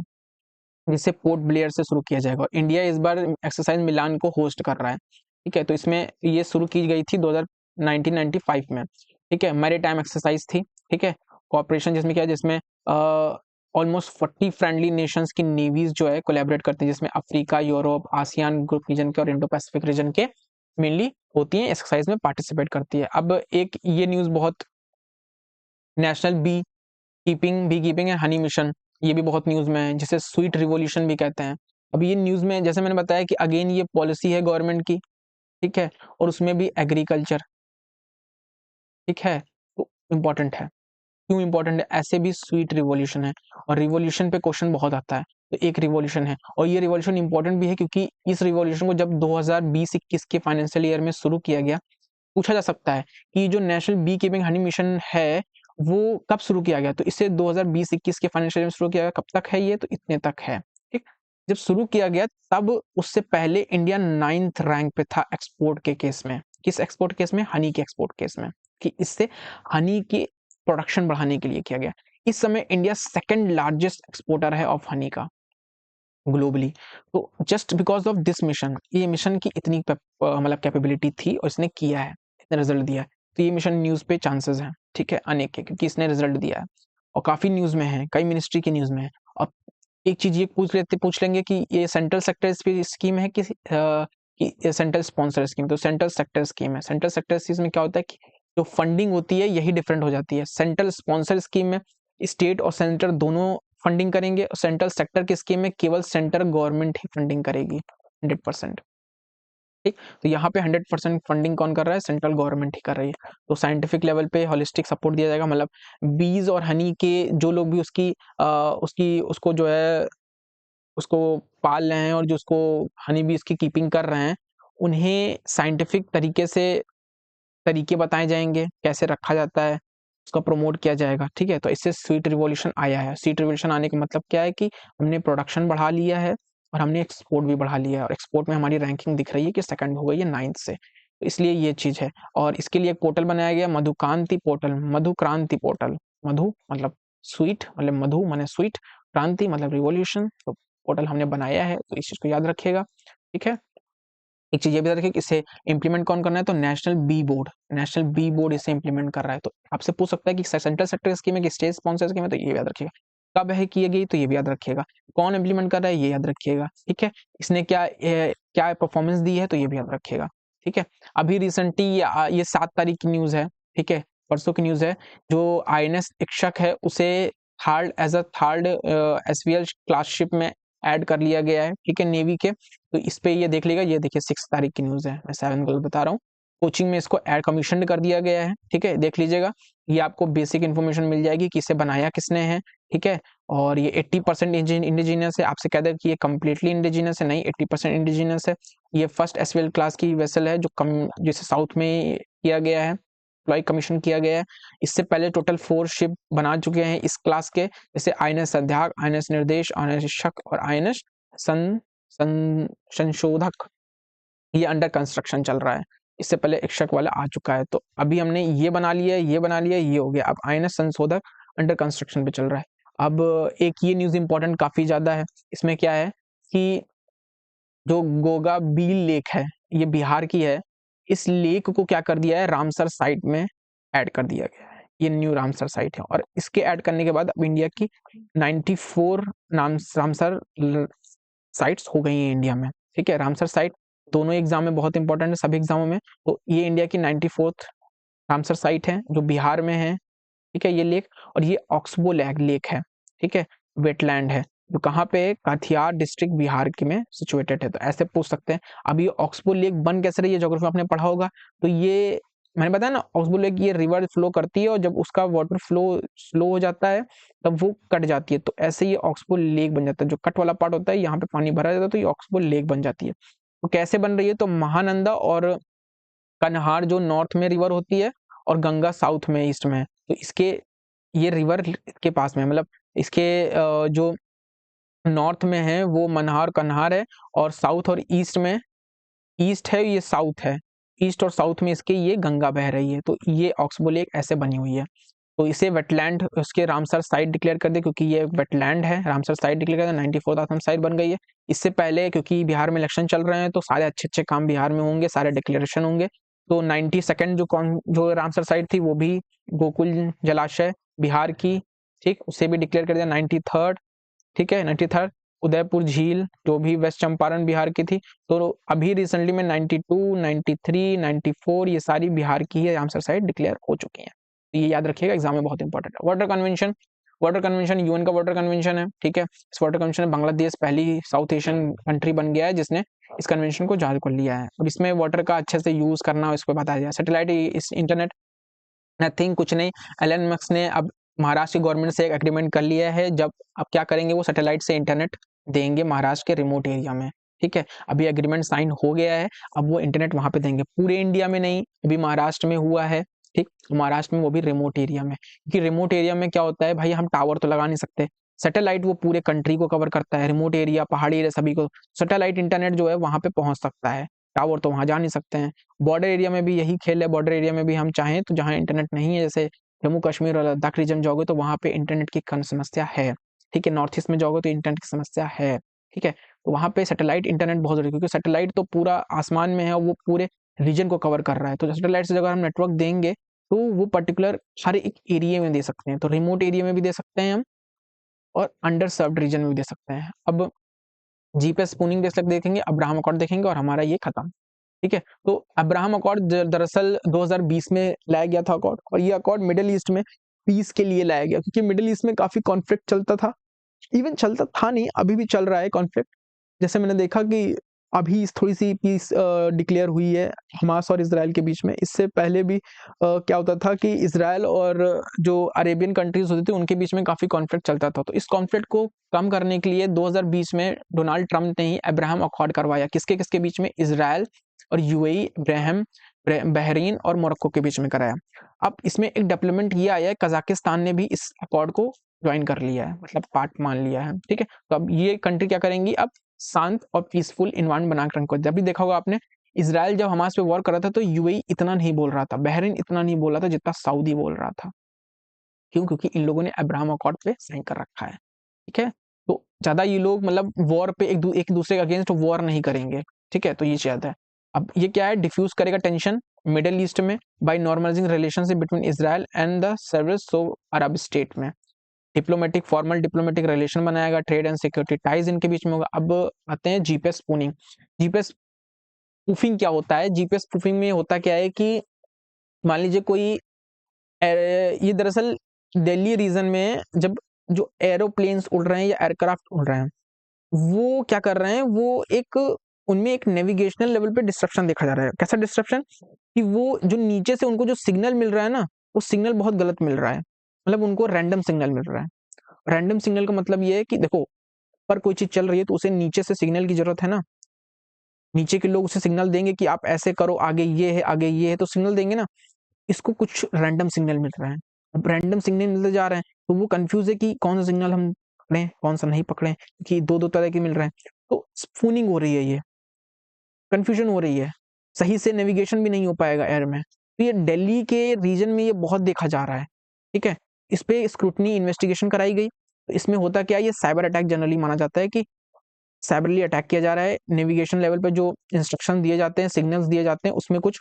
जिसे पोर्ट ब्लेयर से शुरू किया जाएगा। इंडिया इस बार एक्सरसाइज मिलान को होस्ट कर रहा है, ठीक है। तो इसमें ये शुरू की गई थी 1995 में, ठीक है। मैरीटाइम एक्सरसाइज थी, ठीक है। कॉपरेशन जिसमें क्या है, जिसमें ऑलमोस्ट 40 फ्रेंडली नेशंस की नेवीज जो है कोलैबोरेट करते हैं, जिसमें Africa, Europe, ASEAN group region के और इंडो पैसिफिक रीजन के मेनली होती हैं, एक्सरसाइज में पार्टिसिपेट करती है। अब एक ये न्यूज बहुत नेशनल बी कीपिंग है हनी मिशन, ये भी बहुत न्यूज में है, जिसे स्वीट रिवॉल्यूशन भी कहते हैं। अब ये न्यूज में जैसे मैंने बताया कि अगेन ये पॉलिसी है गवर्नमेंट की, ठीक है। और उसमें भी एग्रीकल्चर, ठीक है। तो इंपॉर्टेंट है। क्यों इंपॉर्टेंट है? ऐसे भी स्वीट रिवॉल्यूशन है, और रिवॉल्यूशन पे क्वेश्चन बहुत आता है। तो एक रिवॉल्यूशन है, और ये रिवॉल्यूशन इंपॉर्टेंट भी है क्योंकि इस रिवॉल्यूशन को जब 2020-21 के फाइनेंशियल ईयर में शुरू किया गया, पूछा जा सकता है कि जो national bee keeping honey mission है वो कब शुरू किया गया। तो इसे 2020-21 के फाइनेंशियल में शुरू किया गया। कब तक है ये? तो इतने तक है, ठीक। जब शुरू किया गया तब उससे पहले इंडिया 9th रैंक पे था एक्सपोर्ट के केस में। किस एक्सपोर्ट केस में? हनी के एक्सपोर्ट केस में, कि इससे हनी की प्रोडक्शन बढ़ाने के लिए किया गया। इस समय इंडिया सेकंड लार्जेस्ट एक्सपोर्टर है ऑफ हनी का ग्लोबली। तो just because of this mission, ये मिशन की इतनी मतलब कैपेबिलिटी थी और इसने किया है, इतने रिजल्ट दिया है। तो ये मिशन न्यूज पे चांसेस हैं, ठीक है, आने के, क्योंकि इसने रिजल्ट दिया है और काफी न्यूज में है, कई मिनिस्ट्री की न्यूज में है। अब एक चीज ये पूछ लेंगे कि ये सेंट्रल सेक्टर स्कीम है कि सेंट्रल स्पॉन्सर स्कीम। तो सेंट्रल सेक्टर स्कीम है। सेंट्रल सेक्टर स्कीम में क्या होता है कि जो फंडिंग होती है यही डिफरेंट हो जाती है। सेंट्रल स्पॉन्सर स्कीम में स्टेट और सेंटर दोनों फंडिंग करेंगे, और सेंट्रल सेक्टर की स्कीम में केवल सेंट्रल गवर्नमेंट ही फंडिंग करेगी 100%, ठीक। तो यहाँ पे 100% फंडिंग कौन कर रहा है? सेंट्रल गवर्नमेंट ही कर रही है। तो साइंटिफिक लेवल पे होलिस्टिक सपोर्ट दिया जाएगा, मतलब बीज और हनी के जो लोग भी उसको जो है उसको पाल रहे हैं और जो उसको हनी बी इसकी कीपिंग कर रहे हैं, उन्हें साइंटिफिक तरीके से तरीके बताए जाएंगे कैसे रखा जाता है, उसका प्रमोट किया जाएगा, ठीक है। तो इससे स्वीट रिवॉल्यूशन आया है। स्वीट रिवॉल्यूशन आने का मतलब क्या है कि हमने प्रोडक्शन बढ़ा लिया है और हमने एक्सपोर्ट भी बढ़ा लिया है, और एक्सपोर्ट में हमारी रैंकिंग दिख रही है कि सेकंड हो गई है 9th से। तो इसलिए ये चीज है, और इसके लिए एक पोर्टल बनाया गया, मधुक्रांति पोर्टल। मधु मतलब स्वीट, मतलब मधु माने स्वीट, क्रांति मतलब रिवॉल्यूशन। तो पोर्टल हमने बनाया है, तो इस चीज को याद रखिएगा, ठीक है। एक चीज ये भी याद रखिए कि इसे इंप्लीमेंट कौन करना है? तो नेशनल बी बोर्ड इसे इंप्लीमेंट कर रहा है। तो आपसे पूछ सकता है कि सेंट्रल सेक्टर स्कीम है कि स्टेट स्पॉन्सर स्कीम है, तो ये याद रखिएगा। कब है की गई, तो ये भी याद रखिएगा। कौन इंप्लीमेंट कर रहा है, ये याद रखिएगा, ठीक है। इसने क्या परफॉर्मेंस दी है, तो ये भी याद रखिएगा, ठीक है। अभी रिसेंटली ये 7 तारीख की न्यूज है, ठीक है, परसों की न्यूज है। जो INS इक्षक है उसे थर्ड SVL क्लास शिप में ऐड कर लिया गया है, ठीक है, नेवी के। तो इस पे ये देख लेगा, ये देखिए 6 तारीख की न्यूज है, मैं 7 को बता रहा हूँ। कोचिंग में इसको ऐड कमीशन कर दिया गया है, ठीक है, देख लीजिएगा। ये आपको बेसिक इन्फॉर्मेशन मिल जाएगी कि इसे बनाया किसने है, ठीक है। और ये 80% इंडिजिनस है। आपसे कह दे कि ये कम्प्लीटली इंडिजिनस है, नहीं, 80% इंडिजिनस है। ये फर्स्ट SVL क्लास की वेसल है जिसे साउथ में किया गया है, अप्लाई कमीशन किया गया है। इससे पहले टोटल 4 शिप बना चुके हैं इस क्लास के, जैसे INS अध्याक, INS निर्देश, INS शिक्षक और INS संशोधक। ये अंडर कंस्ट्रक्शन चल रहा है। इससे पहले इक्षक वाला आ चुका है। तो अभी हमने ये बना लिया, ये हो गया। अब INS संशोधक अंडर कंस्ट्रक्शन पे चल रहा है। अब एक ये न्यूज इंपॉर्टेंट काफी ज्यादा है। इसमें क्या है कि जो गोगा बील लेक है, ये बिहार की है, इस लेक को क्या कर दिया है, रामसर साइट में ऐड कर दिया गया है। ये न्यू रामसर साइट है और इसके ऐड करने के बाद अब इंडिया की 94 रामसर साइट्स हो गई हैं इंडिया में। ठीक है, रामसर साइट दोनों एग्जाम में बहुत इंपॉर्टेंट है, सभी एग्जामों में। तो ये इंडिया की 94th रामसर साइट है जो बिहार में है। ठीक है, ये लेक, और ये ऑक्सबो लेक है। ठीक है, वेटलैंड है जो कहाँ पे है, कटिहार डिस्ट्रिक्ट बिहार के में सिचुएटेड है। तो ऐसे पूछ सकते हैं। अब ये ऑक्सबो लेक बन कैसे रही है, ज्योग्राफी में आपने पढ़ा होगा। तो ये मैंने बताया ना, ऑक्सबो लेक ये रिवर फ्लो करती है और जब उसका वाटर फ्लो स्लो हो जाता है तब वो कट जाती है। तो ऐसे ये ऑक्सबो लेक बन जाता है। जो कट वाला पार्ट होता है यहाँ पे पानी भरा जाता है तो ये ऑक्सबो लेक बन जाती है। तो कैसे बन रही है, तो महानंदा और कन्हार जो नॉर्थ में रिवर होती है और गंगा साउथ में, ईस्ट में। तो इसके ये रिवर के पास में, मतलब इसके जो नॉर्थ में है वो मनहार कन्हार है, और साउथ और ईस्ट में, ईस्ट है ये साउथ है, ईस्ट और साउथ में इसके ये गंगा बह रही है। तो ये ऑक्सबो लेक ऐसे बनी हुई है। तो इसे वेटलैंड उसके रामसर साइट डिक्लेयर कर दे, क्योंकि ये वेटलैंड है। रामसर साइट डिक्लेयर कर दे, 94th आसम साइट बन गई है। इससे पहले क्योंकि बिहार में इलेक्शन चल रहे हैं तो सारे अच्छे अच्छे काम बिहार में होंगे, सारे डिक्लेरेशन होंगे। तो 92nd जो रामसर साइट थी वो भी गोकुल जलाशय बिहार की, ठीक, उसे भी डिक्लेयर कर दिया। 93rd, ठीक है, 93rd उदयपुर झील जो भी वेस्ट चंपारण बिहार की थी। तो अभी रिसेंटली में 92, 93, 94 ये सारी बिहार की है रामसर साइट डिक्लेयर हो चुकी हैं। तो ये याद रखिएगा, एग्जाम में बहुत इंपॉर्टेंट है। वाटर कन्वेंशन यूएन का वाटर कन्वेंशन है। ठीक है, इस वाटर कन्वेंशन में बांग्लादेश पहली साउथ एशियन कंट्री बन गया है जिसने इस कन्वेंशन को जारी कर लिया है। अब इसमें वाटर का अच्छे से यूज करना इस पर बताया जाए। सैटेलाइट, इस इंटरनेट, नथिंग, कुछ नहीं। एलन मस्क ने अब महाराष्ट्र की गवर्नमेंट से एक एग्रीमेंट कर लिया है। जब अब क्या करेंगे, वो सैटेलाइट से इंटरनेट देंगे महाराष्ट्र के रिमोट एरिया में। ठीक है, अभी एग्रीमेंट साइन हो गया है। अब वो इंटरनेट वहां पे देंगे, पूरे इंडिया में नहीं, अभी महाराष्ट्र में हुआ है। ठीक, महाराष्ट्र में वो भी रिमोट एरिया में, क्योंकि रिमोट एरिया में क्या होता है भाई, हम टावर तो लगा नहीं सकते। सैटेलाइट वो पूरे कंट्री को कवर करता है, रिमोट एरिया, पहाड़ी एरिया, सभी को सैटेलाइट इंटरनेट जो है वहां पे पहुंच सकता है। टावर तो वहां जा नहीं सकते हैं। बॉर्डर एरिया में भी यही खेल है। बॉर्डर एरिया में भी हम चाहें तो जहां इंटरनेट नहीं है, जैसे जम्मू कश्मीर और लद्दाख रीजन जाओगे तो वहां पे इंटरनेट की समस्या है। ठीक है, नॉर्थ ईस्ट में जाओगे तो इंटरनेट की समस्या है। ठीक है, तो वहां पे सैटेलाइट इंटरनेट बहुत जरूरी है, क्योंकि सैटेलाइट तो पूरा आसमान में है और वो पूरे रीजन को कवर कर रहा है। तो सैटेलाइट से अगर हम नेटवर्क देंगे तो वो पर्टिकुलर हर एक एरिया में दे सकते हैं। तो रिमोट एरिया में भी दे सकते हैं हम, और अंडर सर्व्ड रीजन में भी दे सकते हैं। अब जीपीएस स्पूनिंग देखेंगे, अब्राहम अकॉर्ड देखेंगे, और हमारा ये खत्म। ठीक है, तो अब्राहम अकॉर्ड दरअसल 2020 में लाया गया था अकॉर्ड, और ये अकॉर्ड मिडिल ईस्ट में पीस के लिए लाया गया, क्योंकि मिडिल ईस्ट में काफी कॉन्फ्लिक्ट चलता था। इवन चलता था नहीं, अभी भी चल रहा है कॉन्फ्लिक्ट। जैसे मैंने देखा कि अभी थोड़ी सी पीस डिक्लेयर हुई है हमास और इसराइल के बीच में। इससे पहले भी क्या होता था कि इसराइल और जो अरेबियन कंट्रीज होती थी उनके बीच में काफी कॉन्फ्लिक्ट चलता था। तो इस कॉन्फ्लिक्ट को कम करने के लिए 2020 में डोनाल्ड ट्रंप ने ही अब्राहम अकॉर्ड करवाया। किसके किसके बीच में, इसराइल और यूएई, बहरीन और मोरक्को के बीच में कराया। अब इसमें एक डेवलपमेंट ये आया है, कजाकिस्तान ने भी इस अकॉर्ड को ज्वाइन कर लिया है, मतलब पार्ट मान लिया है। ठीक है, तो अब ये कंट्री क्या करेंगी, अब शांत और पीसफुल इन्वायरमेंट बनाकर रखो। जब भी देखा होगा आपने, इसराइल जब हमास पे वॉर कर रहा था तो यूएई इतना नहीं बोल रहा था, बहरीन इतना नहीं बोल रहा था जितना सऊदी बोल रहा था। क्यों, क्योंकि इन लोगों ने अब्राहम अकॉर्ड पे साइन कर रखा है। ठीक है, तो ज्यादा ये लोग मतलब वॉर पे एक दूसरे के अगेंस्ट वॉर नहीं करेंगे। ठीक है, तो ये चीज है। अब ये क्या है, डिफ्यूज करेगा टेंशन मिडिल ईस्ट में by normalising relationship between Israel and the service so Arab state में। डिप्लोमेटिक, फॉर्मल डिप्लोमेटिक रिलेशन बनाएगा, ट्रेड एंड सिक्योरिटी टाइज इनके बीच में होगा। अब आते हैं जीपीएस स्पूनिंग। जीपीएस स्पूफिंग क्या होता है, जीपीएस स्पूफिंग में होता क्या है कि मान लीजिए कोई ये दरअसल दिल्ली रीजन में जब जो एरोप्लेन्स उड़ रहे हैं या एयरक्राफ्ट उड़ रहे हैं, वो क्या कर रहे हैं, वो एक उनमें एक नेविगेशनल लेवल पे डिस्ट्रप्शन देखा जा रहा है। कैसा डिस्ट्रप्शन, कि वो जो नीचे से उनको जो सिग्नल मिल रहा है ना, वो सिग्नल बहुत गलत मिल रहा है। मतलब उनको रैंडम सिग्नल मिल रहा है। रैंडम सिग्नल का मतलब ये है कि देखो, पर कोई चीज चल रही है तो उसे नीचे से सिग्नल की जरूरत है ना। नीचे के लोग उसे सिग्नल देंगे कि आप ऐसे करो, आगे ये है, आगे ये है, तो सिग्नल देंगे ना। इसको कुछ रैंडम सिग्नल मिल रहा है। अब रैंडम सिग्नल मिलते जा रहे हैं तो वो कंफ्यूज है कि कौन सा सिग्नल हम पकड़ें, कौन सा नहीं पकड़ें, क्योंकि दो दो तरह के मिल रहे हैं। तो स्पूनिंग हो रही है, ये कंफ्यूजन हो रही है, सही से नेविगेशन भी नहीं हो पाएगा एयर में। तो ये दिल्ली के रीजन में ये बहुत देखा जा रहा है। ठीक है, इस पे स्क्रूटनी इन्वेस्टिगेशन कराई गई। तो इसमें होता क्या है, ये साइबर अटैक जनरली माना जाता है कि साइबरली अटैक किया जा रहा है। नेविगेशन लेवल पे जो इंस्ट्रक्शन दिए जाते हैं, सिग्नल्स दिए जाते हैं, उसमें कुछ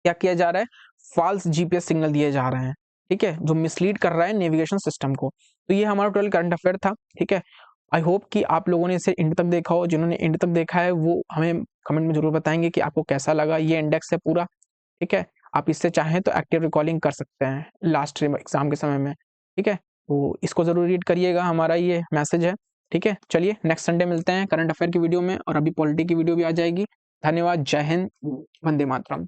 क्या किया जा रहा है, फॉल्स जीपीएस सिग्नल दिए जा रहे हैं, ठीक है, जो मिसलीड कर रहा है नेविगेशन सिस्टम को। तो ये हमारा टोटल करंट अफेयर था, ठीक है। आई होप कि आप लोगों ने इसे एंड तक देखा हो। जिन्होंने एंड तक देखा है वो हमें कमेंट में जरूर बताएंगे कि आपको कैसा लगा। ये इंडेक्स है पूरा, ठीक है। आप इससे चाहें तो एक्टिव रिकॉर्डिंग कर सकते हैं लास्ट एग्जाम के समय में, ठीक है। तो इसको जरूर रीड करिएगा, हमारा ये मैसेज है, ठीक है। चलिए नेक्स्ट संडे मिलते हैं करंट अफेयर की वीडियो में, और अभी पॉलिटी की वीडियो भी आ जाएगी। धन्यवाद, जय हिंद, वंदे मातरम।